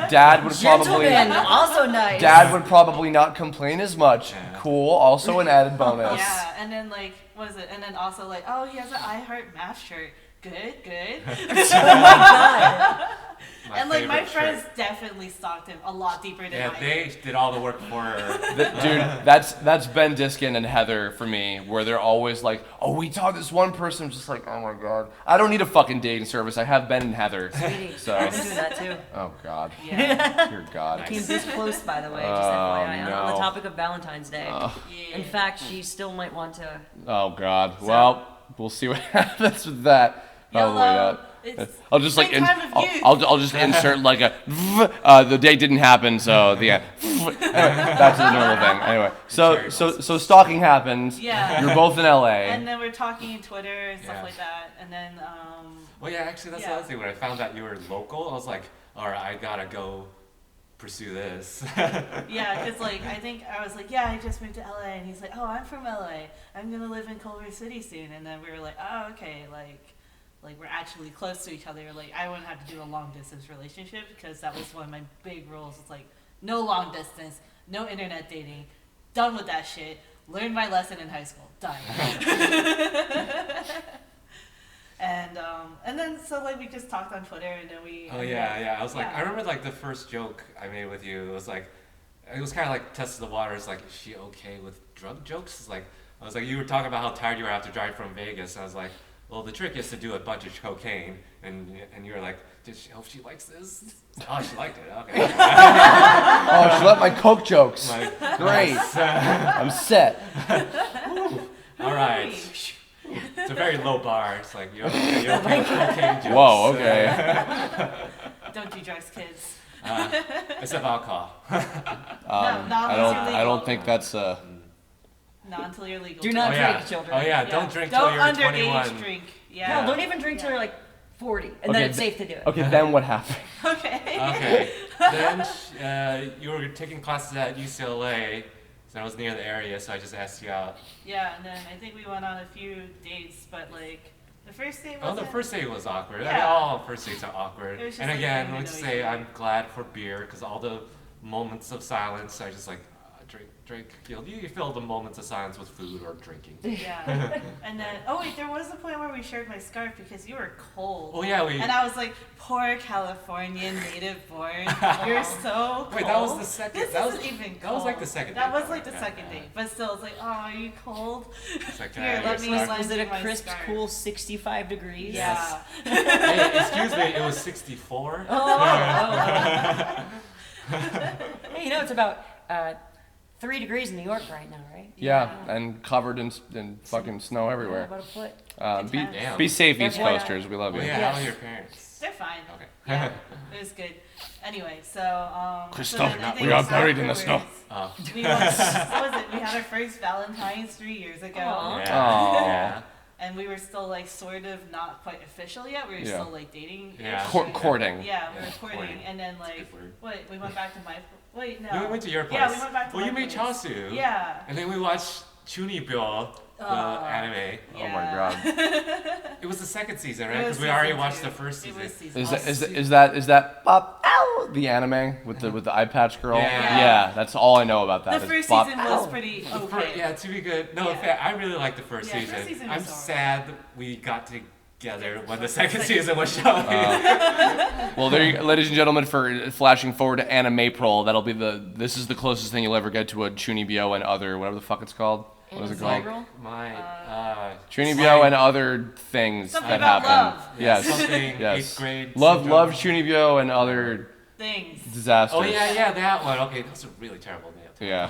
Dad would probably. Gentleman, also nice. Dad would probably not complain as much. Cool. Also an added bonus. Yeah, and then like, what is it? And then also like, oh, he has an I Heart Math shirt. Good. Oh my god. And like my favorite friends shirt. definitely stalked him a lot deeper than Yeah, I they did. did all the work for her. Dude, that's Ben Diskin and Heather for me, where they're always like, oh, we talked to this one person. I'm just like, oh my god. I don't need a fucking dating service. I have Ben and Heather. Sweetie, So, I've been doing that too. oh god. Yeah. Dear God. Came this close, by the way, just Oh, FYI, on no. the topic of Valentine's Day. Yeah. In fact, she still might want to. Oh god. Well, we'll see what happens with that. Probably YOLO. not. It's I'll just like spring time of youth. I'll just insert like a the date didn't happen, so the anyway, that's the normal thing. Anyway, so stalking happens. Yeah. You're both in LA. And then we're talking in Twitter and stuff Yeah. like that. And then Well, yeah, actually, that's the other thing. When I found out you were local, I was like, all right, I gotta go pursue this. yeah, because like I think I was like, yeah, I just moved to LA, and he's like, oh, I'm from LA. I'm gonna live in Culver City soon. And then we were like, oh, okay, like we're actually close to each other. Like I wouldn't have to do a long distance relationship because that was one of my big rules. It's like no long distance, no internet dating. Done with that shit. Learned my lesson in high school. Done. And then so like we just talked on Twitter and then we. Oh yeah. I was like, Yeah. I remember like the first joke I made with you. It was like, it was kind of like testing the waters. Like, is she okay with drug jokes? It's like, I was like, you were talking about how tired you were after driving from Vegas. I was like, well, the trick is to do a bunch of cocaine. And you were like, did she hope she likes this? Oh, she liked it. Okay. Oh, she let my coke jokes. Like, Great. I'm set. all right. It's a very low bar. It's like, you're okay with cocaine jokes. Whoa. Okay. Don't do drugs, kids. Except alcohol. I don't think that's Not until you're legal. Do to not Oh, drink. drink, children. Oh yeah, don't drink till Don't you're underage 21. drink. Yeah. No, don't even drink till you're like 40, and Okay, then it's safe to do it. Okay, then what happened? Okay. Okay. Then you were taking classes at UCLA, so I was near the area, so I just asked you out. Yeah, and then I think we went on a few dates, but like the first date Oh, was. the first date was awkward. I mean, Yeah. all first dates are awkward. It was just And like again, getting to let's know say each other. I'm glad for beer, because all the moments of silence, I just like drink. You fill the moments of silence with food or drinking. Yeah. And then wait, there was a point where we shared my scarf because you were cold. Oh yeah, And I was like, poor Californian native born. You're so cold. Wait, that was the second. This that was isn't even cold. That was like the second. That date, was though, like the right? second date. But still, it's like, oh, are you cold? It's like, Here, you're let me stuck. lend Was it a you my crisp, scarf. cool 65 degrees? Yeah. Hey, excuse me, it was 64. Hey, you know it's about 3 degrees in New York right now, right? Yeah, and covered in fucking snow Yeah, everywhere. about a foot. Be Damn. be safe, East FYI. Coasters. We love Oh you. yeah, Yes. how are your parents? They're fine. Okay. Yeah, it was good. Anyway, so Christoph, so then I think we are buried in the afterwards, Oh. We went, what was it? We had our first Valentine's 3 years ago. Aw. Yeah. Aw. Yeah. And we were still like sort of not quite official yet. We were Yeah. still like dating. Yeah. Courting. Yeah, we Yeah, were courting. courting. And then That's a like, good word. wait, we went back to my, wait, no. We went to your place. Yeah, we went back to Well, my you made place. chasu. Yeah. And then we watched Chunibyo, the anime. Oh my god. It was the second season, right? It was Because we already season watched two. the first It season. was season Is two. that Pop Ow the anime with the eye patch girl? Yeah. Yeah, that's all I know about that. The is first Bop season Ow. was pretty The okay. yeah, to be good. No, Yeah. in fact, I really liked the first Yeah, season. first season I'm was alright. sad that we got together when the second Second season was showing. Well, there you go, ladies and gentlemen, for flashing forward to Anime-Prol, that'll be this is the closest thing you'll ever get to a Chunibyo and other, whatever the fuck it's called. What is it called? Integral? My Chunibyo and other things Something that about happen. love. Yes. something Yes. 8th grade. Love syndrome. Chunibyo and other Things. disasters. Oh yeah, that one. Okay, that's a really terrible name. Yeah.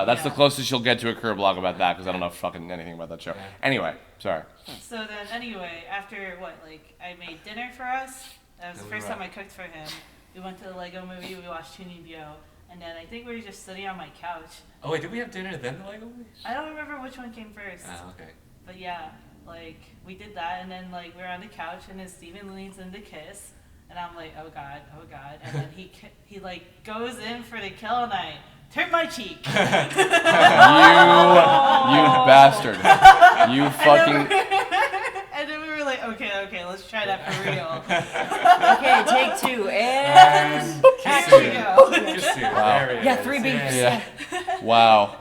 That's the Yeah. closest you'll get to a Kirblog about that, because I don't know fucking anything about that show. Yeah. Anyway, sorry. So then, anyway, after what, like, I made dinner for us. That was the Then we first were- time I cooked for him. We went to the Lego movie. We watched Chunibyo, and then I think we were just sitting on my couch. Oh wait, did we have dinner then the Lego movie? I don't remember which one came first, Oh, okay. but yeah, like we did that, and then like we were on the couch, and then Steven leans in to kiss, and I'm like, oh god, and then he like goes in for the kill, and I turn my cheek. You bastard. You fucking. And then we were like, okay, let's try that for real. Okay, take 2, and Here we go. Just two. Wow. There it Yeah, is. 3 beeps. Yeah. Wow.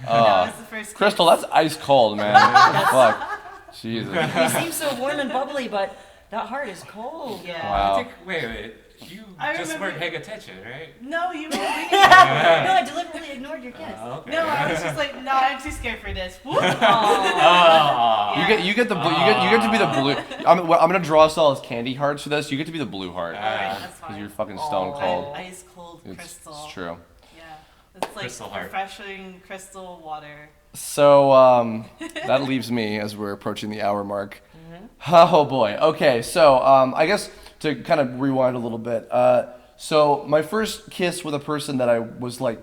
That was the first Crystal, kiss. that's ice cold, man. What the fuck? Jesus. You seem so warm and bubbly, but that heart is cold. Yeah. Wow. Wait. You I just remember- weren't paying attention, right? No, you were No, I deliberately ignored your kiss. Okay. No, I was just like, no, I'm too scared for this. Whoop. Aw. Oh. You get to be the blue. I'm gonna draw us all as candy hearts for this. You get to be the blue heart Alright, that's because fine. you're fucking stone Aw. cold. Ice cold crystal. It's true. Yeah. It's like Crystal heart. refreshing crystal water. So that leaves me as we're approaching the hour mark. Oh boy. Okay, so I guess to kind of rewind a little bit. So my first kiss with a person that I was like,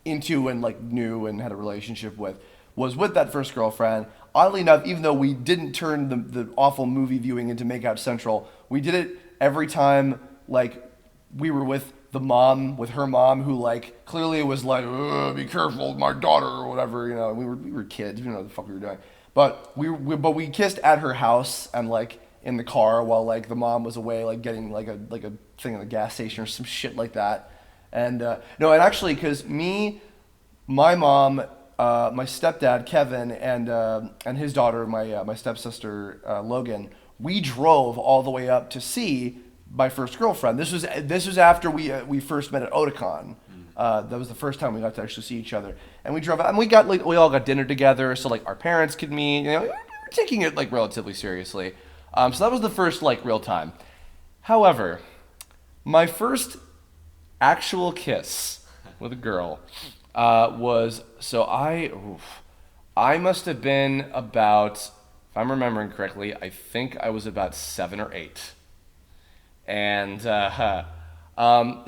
into and like knew and had a relationship with was with that first girlfriend. Oddly enough, even though we didn't turn the awful movie viewing into Makeout Central, we did it every time like we were with the mom, with her mom, who like clearly was like, be careful with my daughter or whatever, we were kids, we didn't know what the fuck we were doing. But we kissed at her house and like in the car while like the mom was away, like getting like a thing at the gas station or some shit like that. And no, and actually, because my mom, my stepdad Kevin, and his daughter, my stepsister Logan, we drove all the way up to see my first girlfriend. This was after we first met at Otakon. That was the first time we got to actually see each other, and we drove out, and we all got dinner together, so like our parents could meet. We were taking it like relatively seriously. So that was the first like real time. However, my first actual kiss with a girl was I must have been about, if I'm remembering correctly, I think I was about 7 or 8. And so I've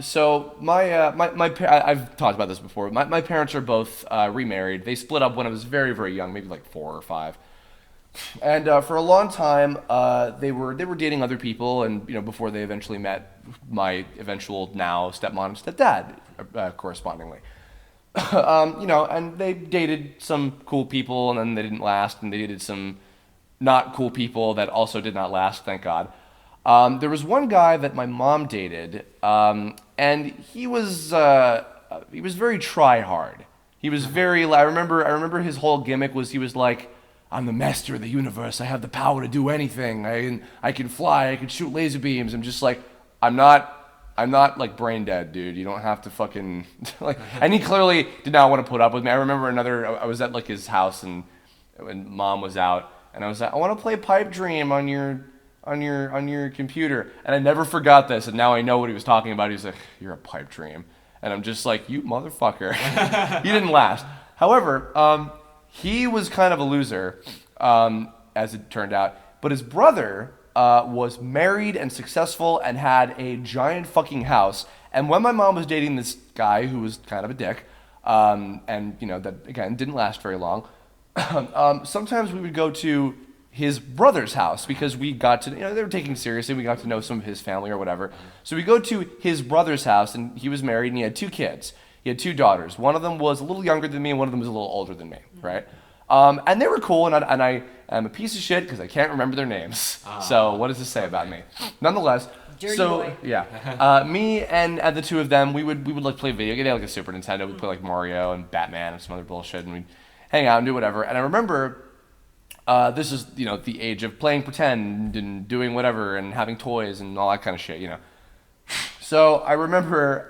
talked about this before. My parents are both remarried. They split up when I was very, very young, maybe like 4 or 5. And for a long time, they were dating other people, and before they eventually met my eventual now stepmom and stepdad, correspondingly. And they dated some cool people, and then they didn't last, and they dated some not cool people that also did not last, thank God. There was one guy that my mom dated, and he was very try-hard. He was very, I remember his whole gimmick was he was like, I'm the master of the universe, I have the power to do anything, I can fly, I can shoot laser beams. I'm just like, I'm not like brain dead, dude. You don't have to fucking like. And he clearly did not want to put up with me. I remember I was at like his house and when mom was out, and I was like, I want to play Pipe Dream on your computer. And I never forgot this, and now I know what he was talking about. He was like, you're a pipe dream, and I'm just like, you motherfucker. He didn't last. However, he was kind of a loser, as it turned out. But his brother was married and successful and had a giant fucking house. And when my mom was dating this guy who was kind of a dick, and that again didn't last very long, sometimes we would go to his brother's house because we got to, they were taking it seriously. We got to know some of his family or whatever. So we go to his brother's house, and he was married and he had 2 kids. He had 2 daughters. One of them was a little younger than me, and one of them was a little older than me, right? And they were cool, and I am a piece of shit because I can't remember their names. So what does this say about me? Nonetheless, Dirty boy. yeah, me and the 2 of them, we would like play video games. They had like a Super Nintendo. We'd play like Mario and Batman and some other bullshit, and we'd hang out and do whatever. And I remember this is the age of playing pretend and doing whatever and having toys and all that kind of shit. So I remember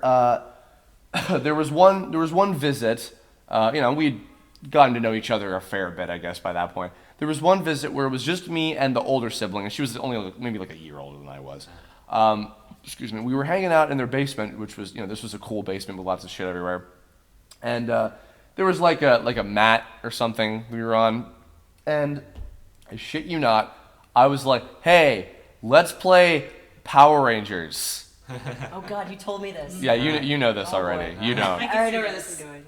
there was one visit. We'd gotten to know each other a fair bit, I guess, by that point. There was one visit where it was just me and the older sibling, and she was only maybe like a year older than I was. Excuse me. We were hanging out in their basement, which was, this was a cool basement with lots of shit everywhere. And there was like a mat or something we were on, and I shit you not, I was like, hey, let's play Power Rangers. Oh God, you told me this. Yeah, you know this already. Boy. You don't. I already know where this is going.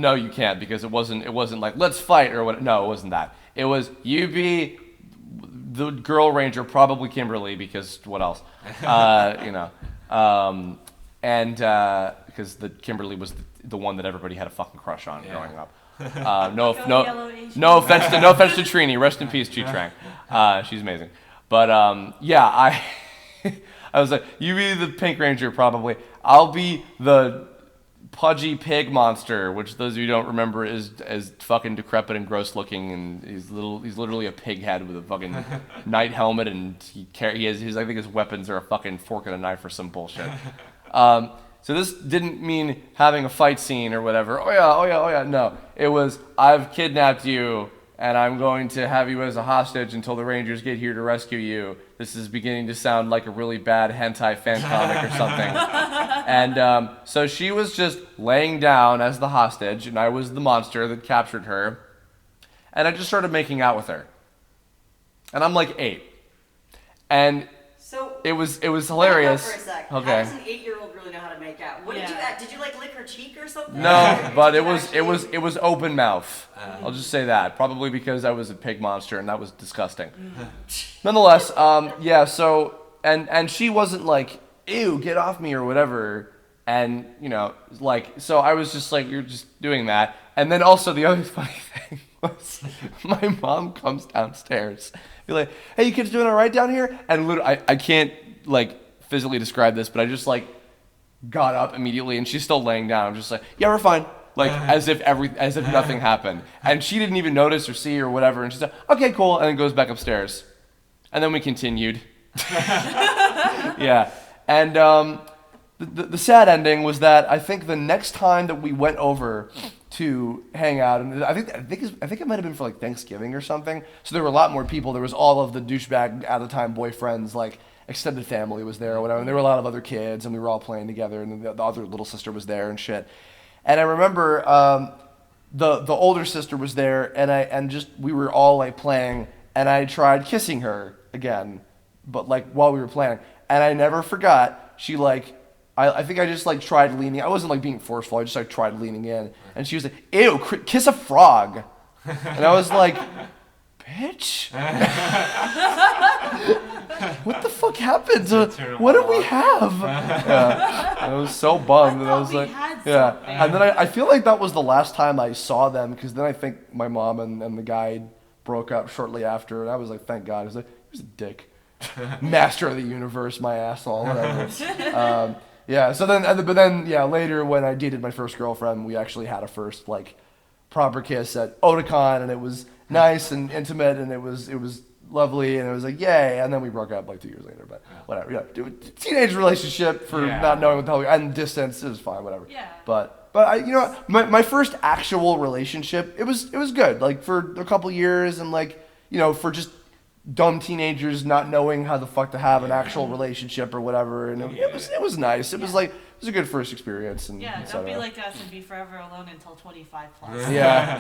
No, you can't, because it wasn't like let's fight or what. No, it wasn't that. It was you be the Girl Ranger, probably Kimberly, because what else? And because the Kimberly was the one that everybody had a fucking crush on growing up. No offense to Trini. Rest in peace, G-Trank. She's amazing. But I was like, you be the Pink Ranger, probably. I'll be the pudgy pig monster, which those of you who don't remember is fucking decrepit and gross looking, and he's literally a pig head with a fucking knight helmet, and he has I think his weapons are a fucking fork and a knife or some bullshit. So this didn't mean having a fight scene or whatever. Oh yeah. No, it was I've kidnapped you and I'm going to have you as a hostage until the Rangers get here to rescue you. This is beginning to sound like a really bad hentai fan comic or something. And so she was just laying down as the hostage, and I was the monster that captured her. And I just started making out with her. And I'm like 8. And So it was hilarious. For a sec. Okay. How does an 8-year-old really know how to make out? What did you add? Did you like lick her cheek or something? No, but it was open mouth. I'll just say that. Probably because I was a pig monster and that was disgusting. Nonetheless, yeah, so and she wasn't like, ew, get off me or whatever. And, you know, like, so I was just like, you're just doing that. And then also the other funny thing was my mom comes downstairs. Be like, hey, you kids doing all right down here? And literally, I can't, like, physically describe this, but I just, like, got up immediately, and she's still laying down. I'm just like, yeah, we're fine. Like, as if nothing happened. And she didn't even notice or see or whatever. And she said, okay, cool, and then goes back upstairs. And then we continued. Yeah. And the sad ending was that I think the next time that we went over to hang out, and I think it might have been for like Thanksgiving or something. So there were a lot more people. There was all of the douchebag at the time boyfriends, like extended family was there or whatever. And there were a lot of other kids, and we were all playing together. And the other little sister was there and shit. And I remember the older sister was there, and we were all like playing, and I tried kissing her again, but like while we were playing, and I never forgot. She like. I think I just like tried leaning. I wasn't like being forceful. I just like tried leaning in, and she was like, "Ew, kiss a frog," and I was like, "Bitch, what the fuck happened? What did we have?" Yeah, I was so bummed, and I was like, "Yeah." And then I feel like that was the last time I saw them, because then I think my mom and the guy broke up shortly after, and I was like, "Thank God." I was like, "He was a dick, master of the universe, my asshole, whatever." Yeah, so then, yeah, later when I dated my first girlfriend, we actually had a first, like, proper kiss at Otakon, and it was nice and intimate, and it was lovely, and it was like, yay, and then we broke up, like, 2 years later, but whatever, yeah. Teenage relationship for not knowing what the hell, and distance, it was fine, whatever. Yeah. But I, you know, my first actual relationship, it was good, like, for a couple years, and, like, you know, for just dumb teenagers not knowing how the fuck to have an actual relationship or whatever, and it was nice. It was like, it was a good first experience, and yeah, don't be like us and be forever alone until 25 plus. Yeah.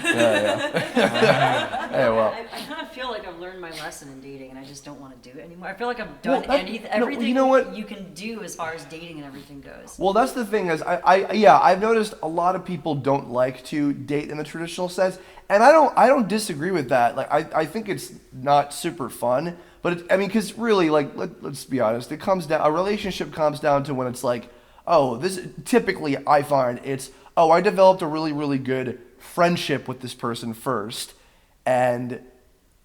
Hey, well, I kind of feel like I've learned my lesson in dating, and I just don't want to do it anymore. I feel like I've done everything you know what? you can do as far as dating and everything goes. Well, that's the thing is, I've noticed a lot of people don't like to date in the traditional sense, and I don't disagree with that. Like, I think it's not super fun, but I mean, because really, like, let's be honest, a relationship comes down to when it's like, oh, typically I find it's, oh, I developed a really, really good friendship with this person first, and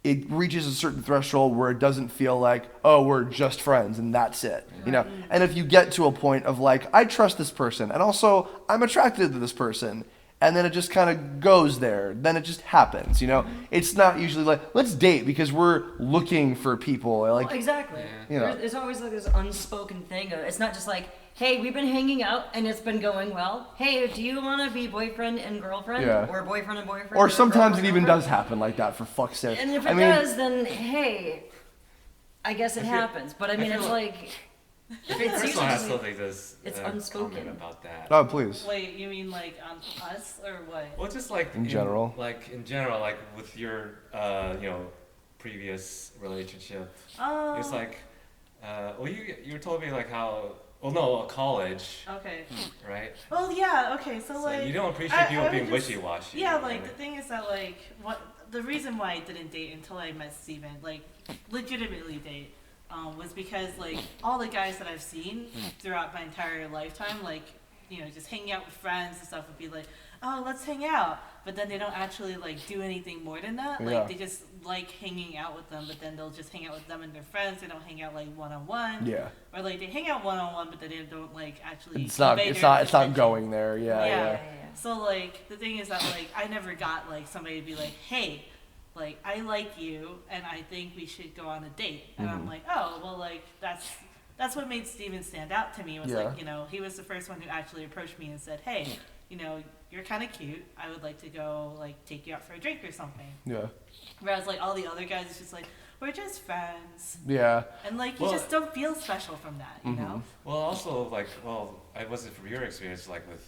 it reaches a certain threshold where it doesn't feel like, oh, we're just friends and that's it, you know? And if you get to a point of like, I trust this person, and also I'm attracted to this person, and then it just kind of goes there, then it just happens, you know? It's not usually like, let's date because we're looking for people. Like, well, exactly. You know. There's always like this unspoken thing. It's not just like, hey, we've been hanging out and it's been going well. Hey, do you want to be boyfriend and girlfriend? Yeah. Or boyfriend and boyfriend? Or sometimes it even does happen like that, for fuck's sake. And if it does, then hey, I guess it happens. But I mean, it's like... It's usually has something that's it's unspoken about that. Oh, please. Wait, you mean like on us or what? Well, just like in general, like with your you know, previous relationship. It's like, well, you told me like how. Well, no, college. Okay. Right. Well, yeah. Okay, so like you don't appreciate people being wishy-washy. Yeah, like the thing is that like the reason why I didn't date until I met Steven, like legitimately date. Was because like all the guys that I've seen throughout my entire lifetime, like just hanging out with friends and stuff would be like, oh, let's hang out. But then they don't actually like do anything more than that. Yeah. Like they just like hanging out with them, but then they'll just hang out with them and their friends. They don't hang out like one-on-one. Yeah. Or like they hang out one-on-one, but then they don't like actually. It's not going there. Yeah. So like the thing is that like I never got like somebody to be like, hey, like I like you and I think we should go on a date. And I'm like, oh well, like that's what made Steven stand out to me was like, he was the first one who actually approached me and said, hey, you're kind of cute. I would like to go like take you out for a drink or something. Yeah. Whereas like all the other guys, it's just like we're just friends. Yeah. And like you just don't feel special from that, you know. Well, also like, it wasn't from your experience like with,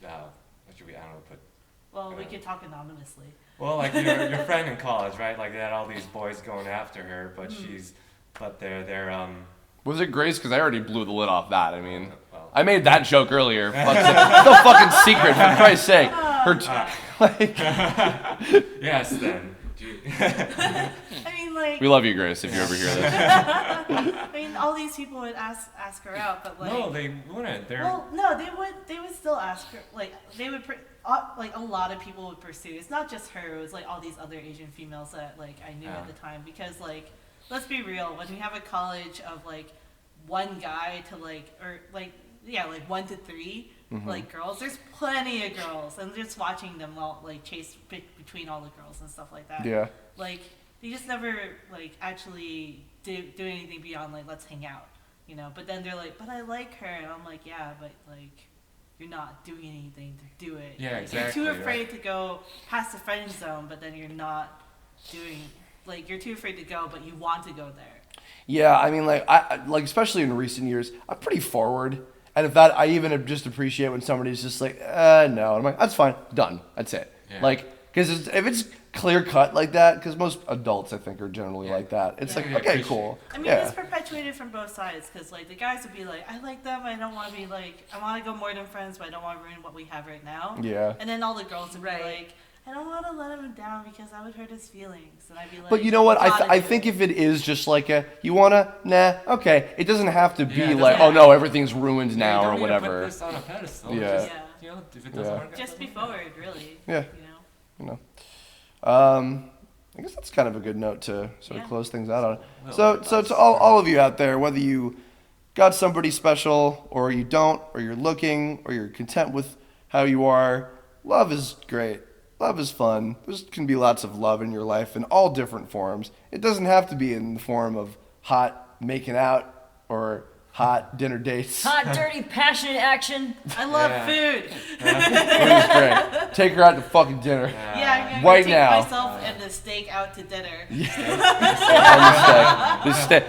what should we? I don't know, put. Well, we could talk anonymously. Well, like your friend in college, right? Like they had all these boys going after her, but they're Was it Grace? Because I already blew the lid off that. I mean, well. I made that joke earlier. It's no fucking secret, for Christ's sake. Yes, then. I mean, like. We love you, Grace, if you ever hear this. I mean, all these people would ask her out, but like. No, they wouldn't. Well, no, they would still ask her. Like they would. Like a lot of people would pursue. It's not just her. It was like all these other Asian females that like I knew at the time because like. Let's be real. When we have a college of like one guy to like 1 to 3 like girls, there's plenty of girls, and just watching them all like chase between all the girls and stuff like that. Yeah. Like they just never like actually do anything beyond like let's hang out, But then they're like, but I like her, and I'm like, yeah, but like you're not doing anything to do it. Yeah, like, exactly. You're too afraid to go past the friend zone, but then you're not doing. Like you're too afraid to go, but you want to go there. Yeah, I mean, like I especially in recent years, I'm pretty forward, and if that I even just appreciate when somebody's just like, no, and I'm like, that's fine, done, that's it. Yeah. Like, because if it's clear cut like that, because most adults I think are generally like that. It's like, okay, cool. I mean, it's perpetuated from both sides, because like the guys would be like, I like them, I don't want to be like, I want to go more than friends, but I don't want to ruin what we have right now. Yeah. And then all the girls would be like, I don't want to let him down because that would hurt his feelings. And I'd be like, but you know what? I think if it is just like you wanna, okay. It doesn't have to be like, oh no, everything's ruined now or whatever. Put this on a pedestal. Yeah. Just, if it doesn't work out, just be forward, really. Yeah. I guess that's kind of a good note to sort of close things out on. So to all of you out there, whether you got somebody special or you don't, or you're looking, or you're content with how you are, love is great. Love is fun. There can be lots of love in your life in all different forms. It doesn't have to be in the form of hot making out or hot dinner dates. Hot, dirty, passionate action. I love food. Food is great. Take her out to fucking dinner. Yeah, I'm right take now. myself and the steak out to dinner.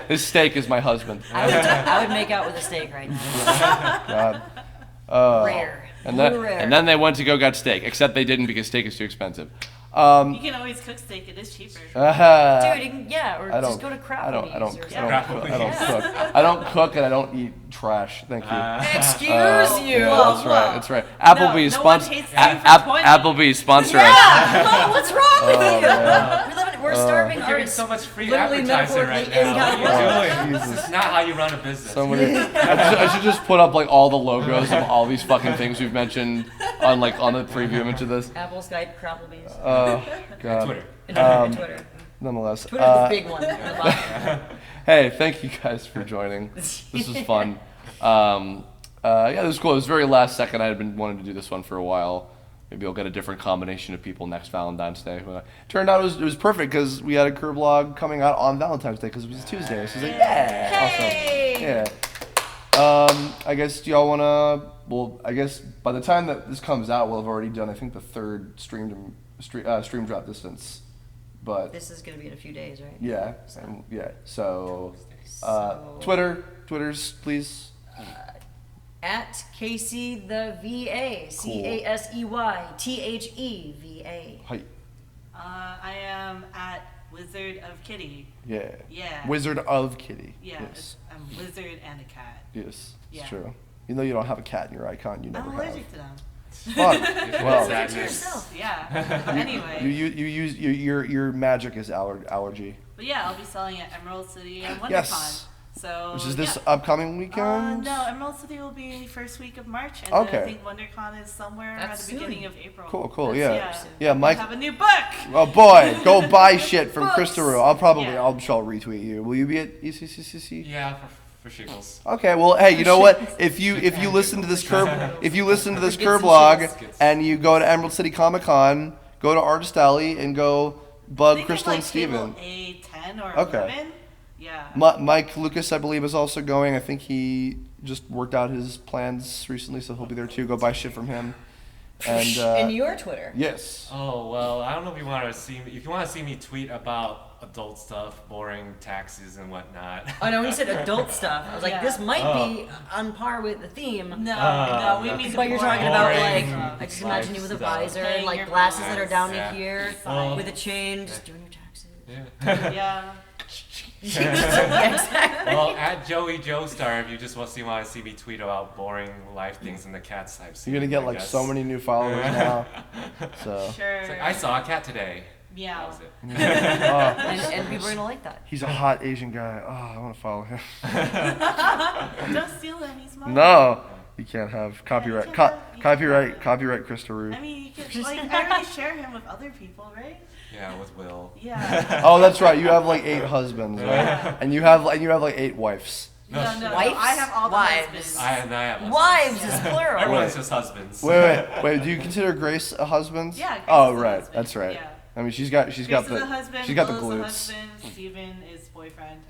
This steak is my husband. I would make out with a steak right now. God. Rare. And then they went to go get steak, except they didn't because steak is too expensive. You can always cook steak; it is cheaper. Dude, or just go to Crowley's. I don't cook and I don't eat trash. Thank you. Excuse you. That's right. Applebee's sponsor. Applebee's sponsor us. Yeah. What's wrong with you? We're starving You're getting artists. so much free Literally advertising right now. What are you doing? This is not how you run a business. I should just put up like all the logos of all these fucking things we've mentioned on the preview image of this. Apple, Skype, Crowley's. Oh God. Twitter. Twitter. Nonetheless. Twitter's the big one. Hey, thank you guys for joining. This was fun. This was cool. It was very last second. I had been wanting to do this one for a while. Maybe I'll get a different combination of people next Valentine's Day. But turned out it was perfect because we had a Kirblog coming out on Valentine's Day because it was a Tuesday. So it was like, Hey! Awesome. Yeah. I guess y'all wanna. Well, I guess by the time that this comes out, we'll have already done. I think the third stream drop distance. But this is gonna be in a few days, right? Yeah. So, Twitter's please. At Casey the VA, CASEYTHEVA. Hi. I am at Wizard of Kitty. Yeah. Yeah. Wizard of Kitty. Yeah. Yes. I'm a lizard and a cat. Yes. Yeah. It's true. Even though you don't have a cat in your icon, you never I'm have. allergic to them. Fuck. Well, To yourself. Yeah. Anyway. you use your magic is allergy. But yeah, I'll be selling at Emerald City and WonderCon. Yes. So Which is this yeah. upcoming weekend? No, Emerald City will be first week of March, and Okay. then I think WonderCon is somewhere That's at the soon. beginning of April. Cool. That's Yeah. soon. Yeah, Mike. I have a new book. Oh boy, go buy shit from Books. Krista Rue. Yeah. I'm sure I'll retweet you. Will you be at ECCCC? Yeah, for shiggles. Okay, well, hey, you know what? If you listen to this Kirblog and you go to Emerald City Comic Con, go to Artist Alley and go bug I think Crystal it's and like Steven. table A10 or Okay. 11. Yeah. Mike Lucas, I believe, is also going. I think he just worked out his plans recently, so he'll be there too. Go buy shit from him. And And your Twitter. yes. Oh well, I don't know if you want to see me. If you want to see me tweet about adult stuff, boring taxes and whatnot. Oh no, when you said adult stuff, I was like, Yeah. this might be on par with the theme. No, we mean. But you're the talking boring about boring like, stuff. I just imagine you with a stuff. visor Paying and like your glasses that are bills. down Yeah. to here, Well, with a chain, just doing your taxes. Yeah. Yeah. Yeah, exactly. Well, at Joey Joestar, if you just want to see me tweet about boring life things in the cat type. You're gonna get like so many new followers now. So Sure. It's like, I saw a cat today. That Meow. was it. And people are gonna like that. he's a hot Asian guy. Oh, I want to follow him. Don't steal him. He's mine. No, you can't have copyright. you can't have- Copyright. Krista Rue. I mean, you can like I already share him with other people, right? Yeah, with Will. Yeah. Oh, that's right. You have like 8 husbands, right? And you have like 8 wives. No. Wives? I have all the Wives. husbands. I have Wives is plural. Everyone's just husbands. Wait. Do you consider Grace a husband? Yeah. Grace Oh, is a right. husband. That's right. Yeah. I mean, she's got Grace the is a husband. she's got the Will is a glutes. husband. Steven is boyfriend.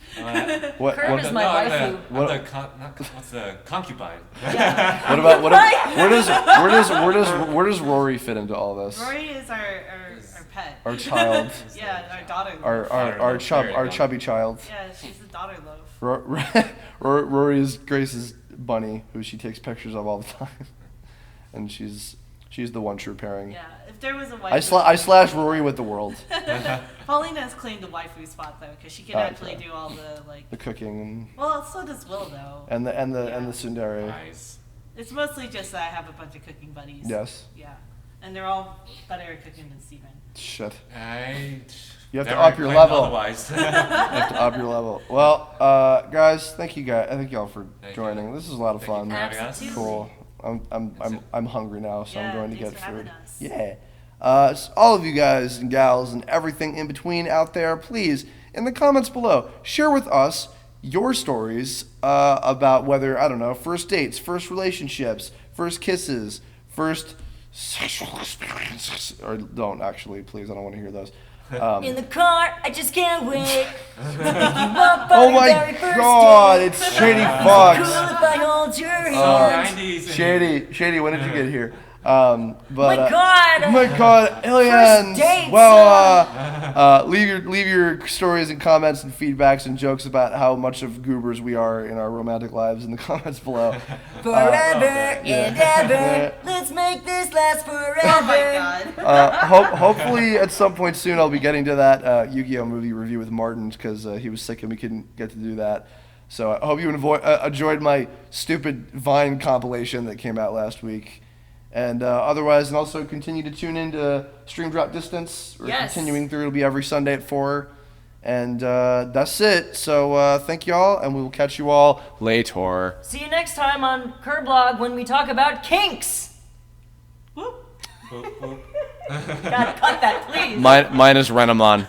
What Curb what, is my I'm waifu. what's the concubine? what about where does Rory fit into all this? Rory is our pet. Our child, Yeah, our daughter. our chubby child. Yeah, she's a daughter loaf. Rory is Grace's bunny, who she takes pictures of all the time, and she's the one true pairing. Yeah, if there was a wife. I slash Rory with the world, Paulina has claimed the waifu spot though, because she can Oh, actually okay. do all the like. the cooking, Well, so does Will though. and the Yeah. tsundere. Nice. It's mostly just that I have a bunch of cooking buddies. Yes. Yeah, and they're all better at cooking than Steven. Shit. You You have to up your level. Otherwise. You have to up your level. Well, guys, thank you guys. Thank y'all for Thank joining. you. This is a lot of Thank you fun. for having us. Absolutely. Cool. I'm hungry now, so I'm Yeah, going to thanks get for having food. us. Yeah. So all of you guys and gals and everything in between out there, please, in the comments below, share with us your stories about whether, I don't know, first dates, first relationships, first kisses, first sexual experiences. Or don't, actually, please. I don't want to hear those. In the car, I just can't wait. Oh my God, it's Shady Fox. Cool if I hold your Oh, hand. 90s. Shady, when did you get here? But My God. oh my God, aliens! dates, Well, leave your stories and comments and feedbacks and jokes about how much of goobers we are in our romantic lives in the comments below. Forever and ever. Let's make this last forever. Oh my god. Hopefully, at some point soon, I'll be getting to that Yu-Gi-Oh movie review with Martin because he was sick and we couldn't get to do that. So I hope you enjoyed my stupid Vine compilation that came out last week. And otherwise, and also continue to tune in to Stream Drop Distance. We're Yes. continuing through. It'll be every Sunday at 4. And that's it. So thank you all, and we will catch you all later. See you next time on Kirblog when we talk about kinks. Whoop. Boop, boop. Gotta cut that, please. Mine is Renamon.